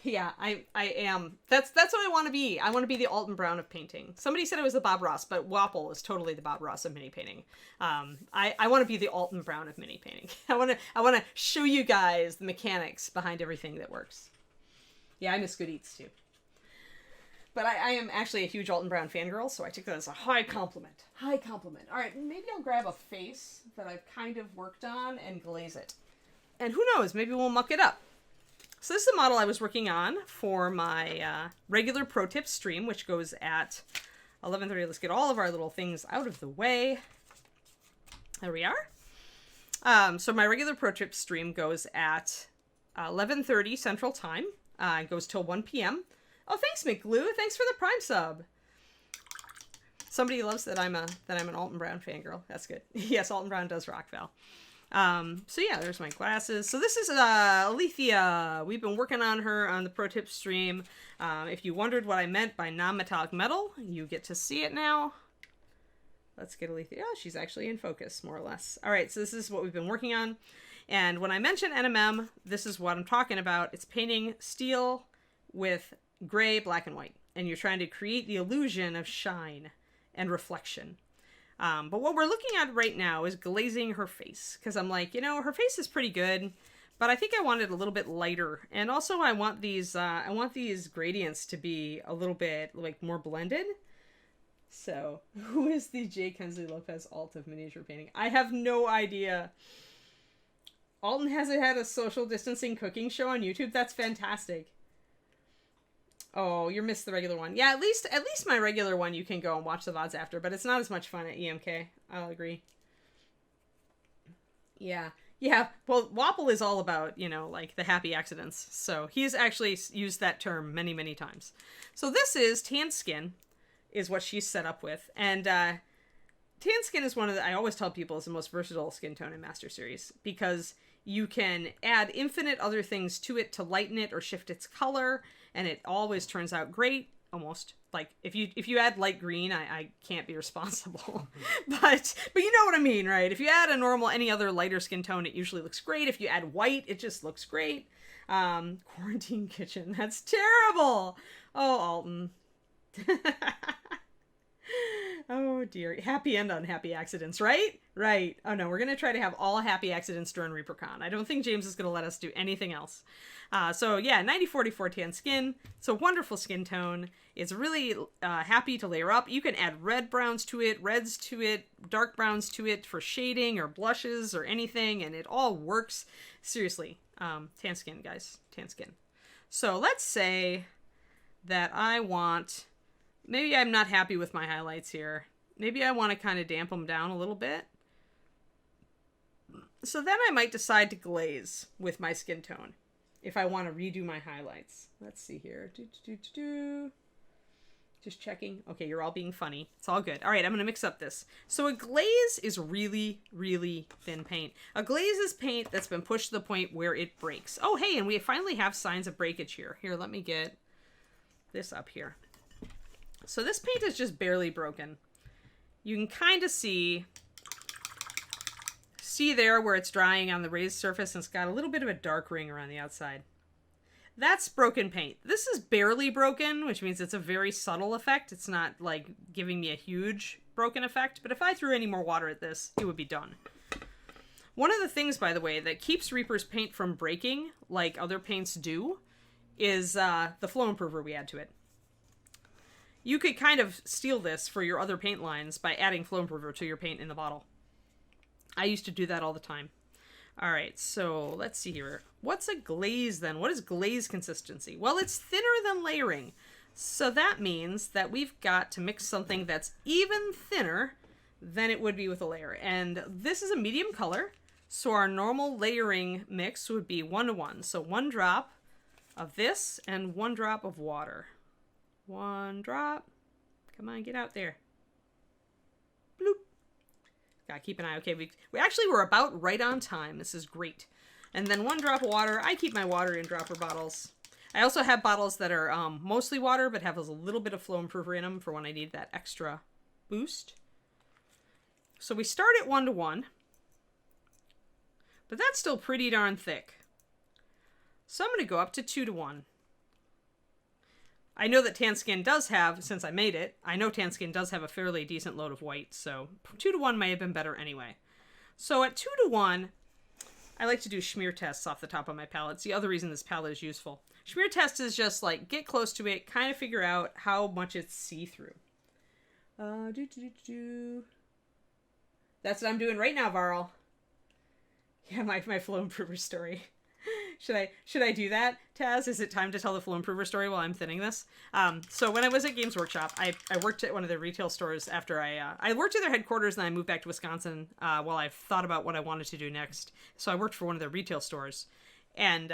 Yeah, I am. That's what I want to be. I want to be the Alton Brown of painting. Somebody said it was the Bob Ross, but Wapple is totally the Bob Ross of mini painting. I want to be the Alton Brown of mini painting. I want to show you guys the mechanics behind everything that works. Yeah, I miss good eats too. But I am actually a huge Alton Brown fangirl, so I take that as a high compliment. High compliment. All right, maybe I'll grab a face that I've kind of worked on and glaze it. And who knows, maybe we'll muck it up. So this is a model I was working on for my regular pro tip stream, which goes at 11:30. Let's get all of our little things out of the way. There we are. So my regular pro tip stream goes at 11:30 Central Time. It goes till 1 p.m. Oh, thanks, McGlue. Thanks for the Prime sub. Somebody loves that I'm an Alton Brown fangirl. That's good. Yes, Alton Brown does rock, Val. So yeah, there's my glasses. So this is Alethea. We've been working on her on the pro tip stream. If you wondered what I meant by non-metallic metal, you get to see it now. Let's get Alethea. Oh, she's actually in focus, more or less. All right, so this is what we've been working on. And when I mention NMM, this is what I'm talking about. It's painting steel with gray, black, and white. And you're trying to create the illusion of shine and reflection. But what we're looking at right now is glazing her face. Because I'm like, her face is pretty good, but I think I want it a little bit lighter. And also I want these gradients to be a little bit like more blended. So who is the J. Kensley Lopez alt of miniature painting? I have no idea. Alton has had a social distancing cooking show on YouTube. That's fantastic. Oh, you missed the regular one. Yeah, at least my regular one you can go and watch the VODs after, but it's not as much fun at EMK. I'll agree. Yeah. Yeah. Well, Wapple is all about, you know, like the happy accidents. So he's actually used that term many, many times. So this is tan skin is what she's set up with. And tan skin is one of the, I always tell people, is the most versatile skin tone in Master Series because you can add infinite other things to it to lighten it or shift its color. And it always turns out great. Almost like if you add light green, I can't be responsible, but you know what I mean, right? If you add a normal any other lighter skin tone, it usually looks great. If you add white, it just looks great. Quarantine kitchen, that's terrible. Oh, Alton. Oh dear, happy and unhappy accidents, right? Right. Oh no, we're gonna try to have all happy accidents during ReaperCon. I don't think James is gonna let us do anything else. So yeah, 9044 tan skin. It's a wonderful skin tone. It's really happy to layer up. You can add red browns to it, reds to it, dark browns to it for shading or blushes or anything, and it all works. Seriously, tan skin, guys, tan skin. So let's say that I want, maybe I'm not happy with my highlights here. Maybe I want to kind of damp them down a little bit. So then I might decide to glaze with my skin tone if I want to redo my highlights. Let's see here. Just checking. Okay, you're all being funny. It's all good. All right, I'm going to mix up this. So a glaze is really, really thin paint. A glaze is paint that's been pushed to the point where it breaks. Oh, hey, and we finally have signs of breakage here. Here, let me get this up here. So this paint is just barely broken. You can kind of see there where it's drying on the raised surface and it's got a little bit of a dark ring around the outside. That's broken paint. This is barely broken, which means it's a very subtle effect. It's not like giving me a huge broken effect, but if I threw any more water at this, it would be done. One of the things, by the way, that keeps Reaper's paint from breaking, like other paints do, is the flow improver we add to it. You could kind of steal this for your other paint lines by adding flow improver to your paint in the bottle. I used to do that all the time. All right, so let's see here. What's a glaze then? What is glaze consistency? Well, it's thinner than layering. So that means that we've got to mix something that's even thinner than it would be with a layer. And this is a medium color. So our normal layering mix would be 1:1. So 1 drop of this and 1 drop of water. 1 drop. Come on, get out there. Bloop. Gotta keep an eye. Okay, we actually were about right on time. This is great. And then 1 drop of water. I keep my water in dropper bottles. I also have bottles that are mostly water, but have a little bit of flow improver in them for when I need that extra boost. So we start at 1:1, but that's still pretty darn thick. So I'm going to go up to 2:1. I know that tan skin does have, since I made it, I know tan skin does have a fairly decent load of white, so 2:1 may have been better anyway. So at 2:1, I like to do smear tests off the top of my palette. It's the other reason this palette is useful. Smear test is just like, get close to it, kind of figure out how much it's see-through. That's what I'm doing right now, Varl. Yeah, my flow improver story. Should I do that, Taz? Is it time to tell the flow improver story while I'm thinning this? So when I was at Games Workshop, I worked at one of their retail stores after I worked at their headquarters, and I moved back to Wisconsin while I thought about what I wanted to do next. So I worked for one of their retail stores, and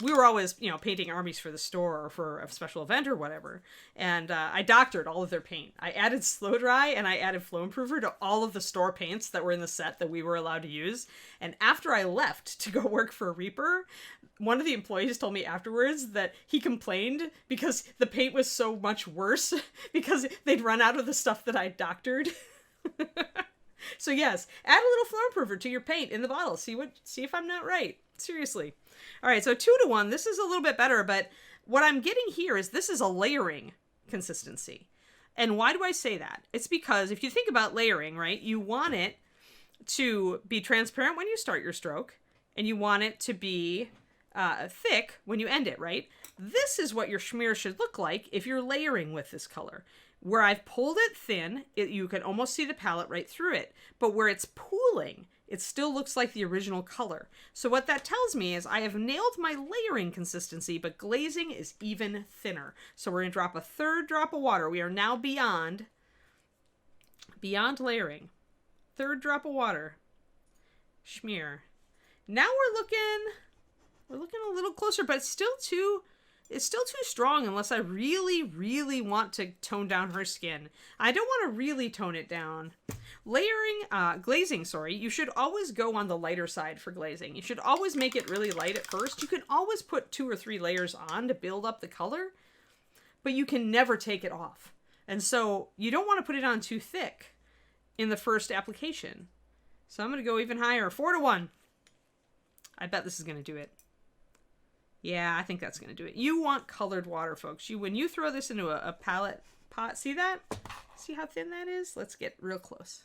we were always, painting armies for the store or for a special event or whatever. And I doctored all of their paint. I added slow dry and I added flow improver to all of the store paints that were in the set that we were allowed to use. And after I left to go work for Reaper, one of the employees told me afterwards that he complained because the paint was so much worse because they'd run out of the stuff that I doctored. So yes, add a little flow improver to your paint in the bottle. See if I'm not right. Seriously. All right, so 2:1, this is a little bit better, but what I'm getting here is this is a layering consistency. And why do I say that? It's because if you think about layering, right, you want it to be transparent when you start your stroke, and you want it to be thick when you end it, right? This is what your smear should look like if you're layering with this color. Where I've pulled it thin, you can almost see the palette right through it. But where it's pooling, it still looks like the original color. So what that tells me is I have nailed my layering consistency, but glazing is even thinner. So we're going to drop a 3rd drop of water. We are now beyond layering. 3rd drop of water. Schmear. Now we're looking a little closer, but it's still too strong unless I really, really want to tone down her skin. I don't want to really tone it down. Glazing, sorry. You should always go on the lighter side for glazing. You should always make it really light at first. You can always put 2 or 3 layers on to build up the color, but you can never take it off. And so you don't want to put it on too thick in the first application. So I'm going to go even higher, 4-to-1. I bet this is going to do it. Yeah, I think that's going to do it. You want colored water, folks. When you throw this into a palette pot, see that? See how thin that is? Let's get real close.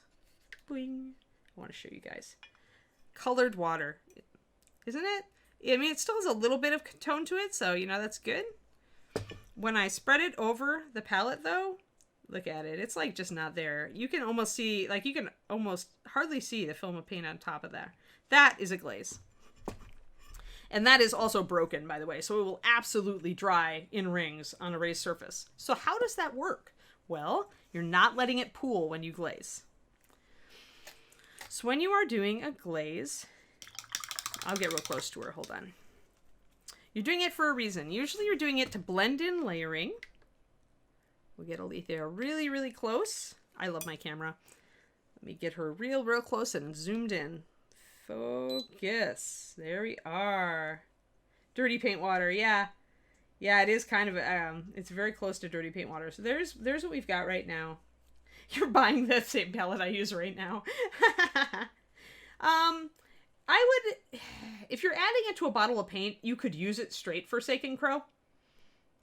Boing. I want to show you guys. Colored water. Isn't it? I mean, it still has a little bit of tone to it, so, you know, that's good. When I spread it over the palette, though, look at it. It's, like, just not there. You can almost see, like, you can almost hardly see the film of paint on top of that. That is a glaze. And that is also broken, by the way, so it will absolutely dry in rings on a raised surface. So how does that work? Well, you're not letting it pool when you glaze. So when you are doing a glaze, I'll get real close to her, hold on. You're doing it for a reason. Usually you're doing it to blend in layering. We'll get Alethea really, really close. I love my camera. Let me get her real close and zoomed in. Focus. There we are. Dirty paint water. Yeah. Yeah, it is kind of, it's very close to dirty paint water. So there's what we've got right now. You're buying the same palette I use right now. I would, if you're adding it to a bottle of paint, you could use it straight for Forsaken Crow.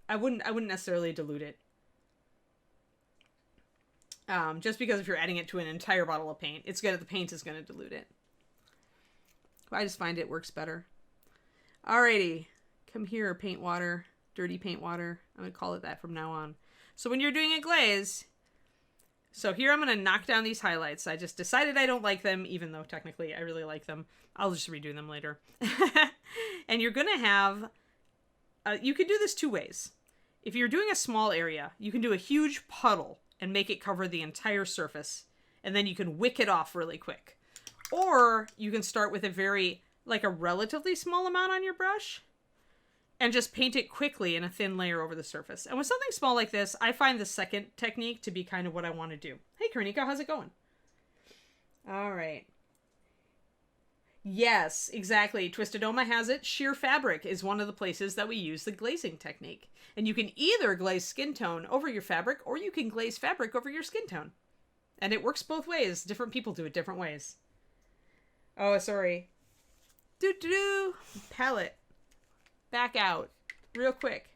I wouldn't necessarily dilute it. Just because if you're adding it to an entire bottle of paint, the paint is going to dilute it. I just find it works better. Alrighty. Come here, paint water. Dirty paint water. I'm going to call it that from now on. So when you're doing a glaze, so here I'm going to knock down these highlights. I just decided I don't like them, even though technically I really like them. I'll just redo them later. And you're going to have, you can do this 2 ways. If you're doing a small area, you can do a huge puddle and make it cover the entire surface. And then you can wick it off really quick. Or you can start with a relatively small amount on your brush and just paint it quickly in a thin layer over the surface. And with something small like this, I find the second technique to be kind of what I want to do. Hey, Karnika, how's it going? All right. Yes, exactly. Twisted Oma has it. Sheer fabric is one of the places that we use the glazing technique. And you can either glaze skin tone over your fabric, or you can glaze fabric over your skin tone. And it works both ways. Different people do it different ways. Oh, sorry. Palette. Back out. Real quick.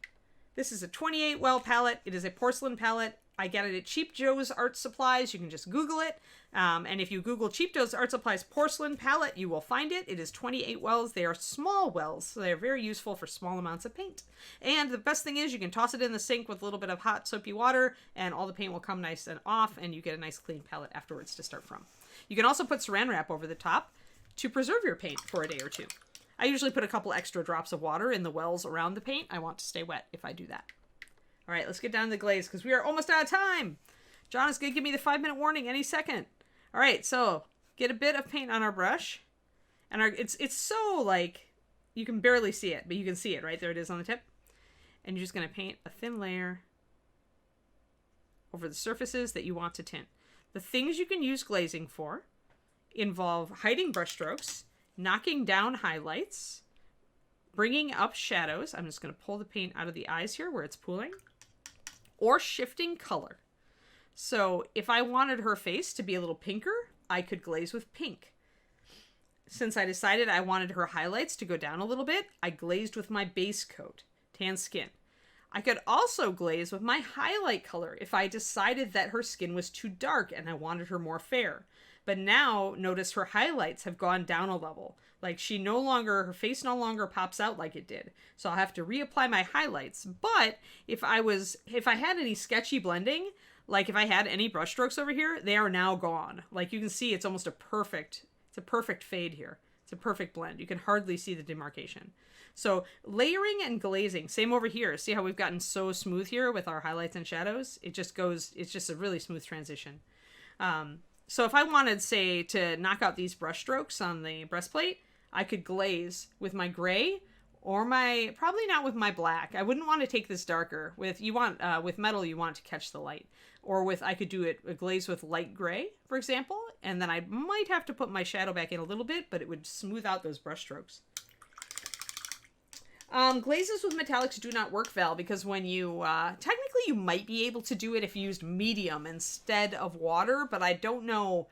This is a 28 well palette. It is a porcelain palette. I get it at Cheap Joe's Art Supplies. You can just Google it. And if you Google Cheap Joe's Art Supplies porcelain palette, you will find it. It is 28 wells. They are small wells, so they are very useful for small amounts of paint. And the best thing is you can toss it in the sink with a little bit of hot soapy water, and all the paint will come nice and off, and you get a nice clean palette afterwards to start from. You can also put saran wrap over the top to preserve your paint for a day or 2. I usually put a couple extra drops of water in the wells around the paint. I want to stay wet if I do that. All right, let's get down to the glaze because we are almost out of time. John is going to give me the 5-minute warning any second. All right, so get a bit of paint on our brush. And it's so, like, you can barely see it, but you can see it, right? There it is on the tip. And you're just going to paint a thin layer over the surfaces that you want to tint. The things you can use glazing for involve hiding brush strokes, knocking down highlights, bringing up shadows. I'm just going to pull the paint out of the eyes here where it's pooling, or shifting color. So if I wanted her face to be a little pinker, I could glaze with pink. Since I decided I wanted her highlights to go down a little bit, I glazed with my base coat, tan skin. I could also glaze with my highlight color if I decided that her skin was too dark and I wanted her more fair. But now, notice her highlights have gone down a level. Like her face no longer pops out like it did. So I'll have to reapply my highlights. But if I had any sketchy blending, like if I had any brush strokes over here, they are now gone. Like you can see, it's almost it's a perfect fade here. It's a perfect blend. You can hardly see the demarcation. So layering and glazing, same over here. See how we've gotten so smooth here with our highlights and shadows? It's just a really smooth transition. So if I wanted, say, to knock out these brush strokes on the breastplate, I could glaze with my gray or my, probably not with my black. I wouldn't want to take this darker. With metal, you want to catch the light. Or with, I could do it, a glaze with light gray, for example, and then I might have to put my shadow back in a little bit, but it would smooth out those brush strokes. Glazes with metallics do not work, Val, because when you, technically you might be able to do it if you used medium instead of water, but I don't know,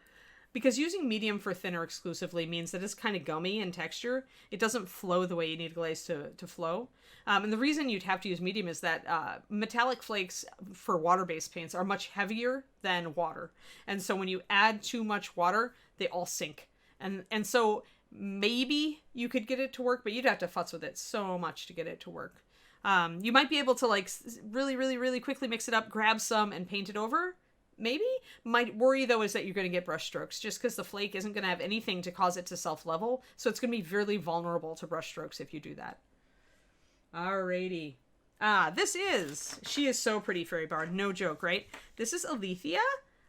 because using medium for thinner exclusively means that it's kind of gummy in texture. It doesn't flow the way you need glaze to flow. And the reason you'd have to use medium is that metallic flakes for water-based paints are much heavier than water. And so when you add too much water, they all sink. And so maybe you could get it to work, but you'd have to futz with it so much to get it to work. You might be able to like really, really, really quickly mix it up, grab some and paint it over. Maybe. My worry though is that you're going to get brush strokes just because the flake isn't going to have anything to cause it to self-level. So it's going to be really vulnerable to brush strokes if you do that. Alrighty. She is so pretty, Fairy Bard. No joke, right? This is Alethea.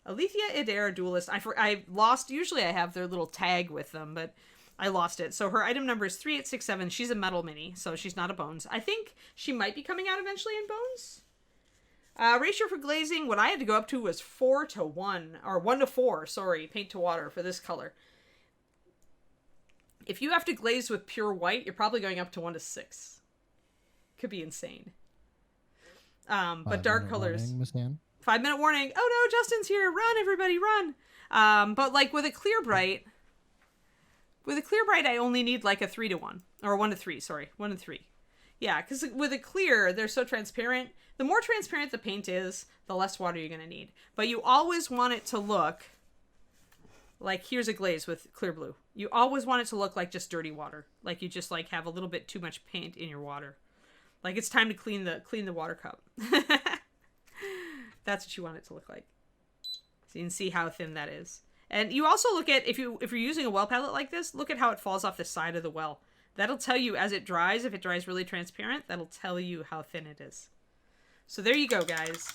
Alethea Idera Duelist. I lost, usually I have their little tag with them, but I lost it. So her item number is 3867. She's a metal mini, so she's not a bones. I think she might be coming out eventually in bones. Ratio for glazing, what I had to go up to was 4:1, or 1:4, sorry, paint to water for this color. If you have to glaze with pure white, you're probably going up to 1:6. Could be insane. But dark colors. Warning, Miss Ann. 5-minute warning. Oh no, Justin's here. Run, everybody, run. But like with a clear bright, I only need like a 3:1 or 1:3. Sorry, 1:3. Yeah, because with a clear, they're so transparent. The more transparent the paint is, the less water you're gonna need. But you always want it to look like, here's a glaze with clear blue. You always want it to look like just dirty water, like you just like have a little bit too much paint in your water. Like it's time to clean the water cup. That's what you want it to look like. So you can see how thin that is. And you also look at, if you're using a well palette like this, look at how it falls off the side of the well. That'll tell you as it dries, if it dries really transparent, that'll tell you how thin it is. So there you go, guys.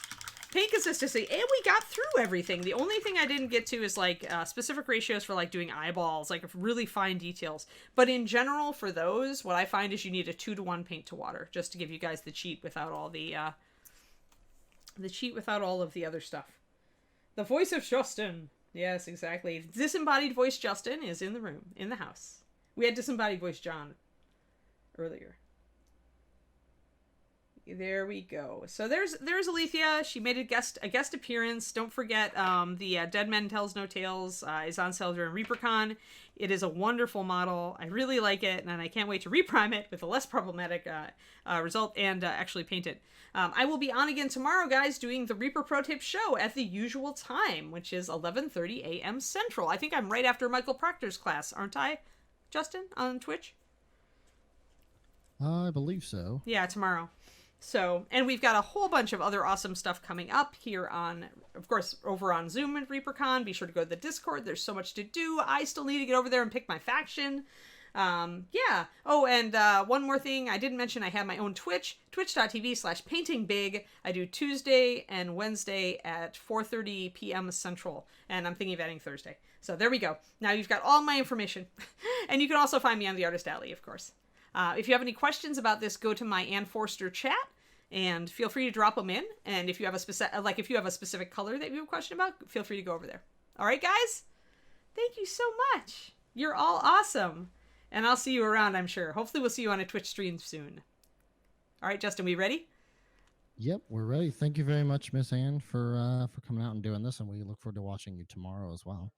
Paint consistency, and we got through everything. The only thing I didn't get to is like specific ratios for like doing eyeballs, like really fine details. But in general, for those, what I find is you need a 2:1 paint to water, just to give you guys the cheat without all the without all of the other stuff. The voice of Justin. Yes, exactly. Disembodied voice Justin is in the room, in the house. We had disembodied voice John earlier. There we go. So there's Alethea. She made a guest appearance. Don't forget, the Dead Men Tells No Tales is on sale during ReaperCon. It is a wonderful model. I really like it, and I can't wait to reprime it with a less problematic result and actually paint it. I will be on again tomorrow, guys, doing the Reaper Pro Tip show at the usual time, which is 11:30 a.m. Central. I think I'm right after Michael Proctor's class, aren't I, Justin, on Twitch? I believe so. Yeah, tomorrow. So, and we've got a whole bunch of other awesome stuff coming up here on, of course, over on Zoom at ReaperCon. Be sure to go to the Discord. There's so much to do. I still need to get over there and pick my faction. Yeah. Oh, and one more thing. I didn't mention I have my own Twitch, twitch.tv/paintingbig. I do Tuesday and Wednesday at 4:30 p.m. Central. And I'm thinking of adding Thursday. So there we go. Now you've got all my information. And you can also find me on the Artist Alley, of course. If you have any questions about this, go to my Foerster chat and feel free to drop them in. And if you have a specific color that you have a question about, feel free to go over there. All right, guys? Thank you so much. You're all awesome. And I'll see you around, I'm sure. Hopefully we'll see you on a Twitch stream soon. All right, Justin, we ready? Yep, we're ready. Thank you very much, Miss Ann, for coming out and doing this, and we look forward to watching you tomorrow as well.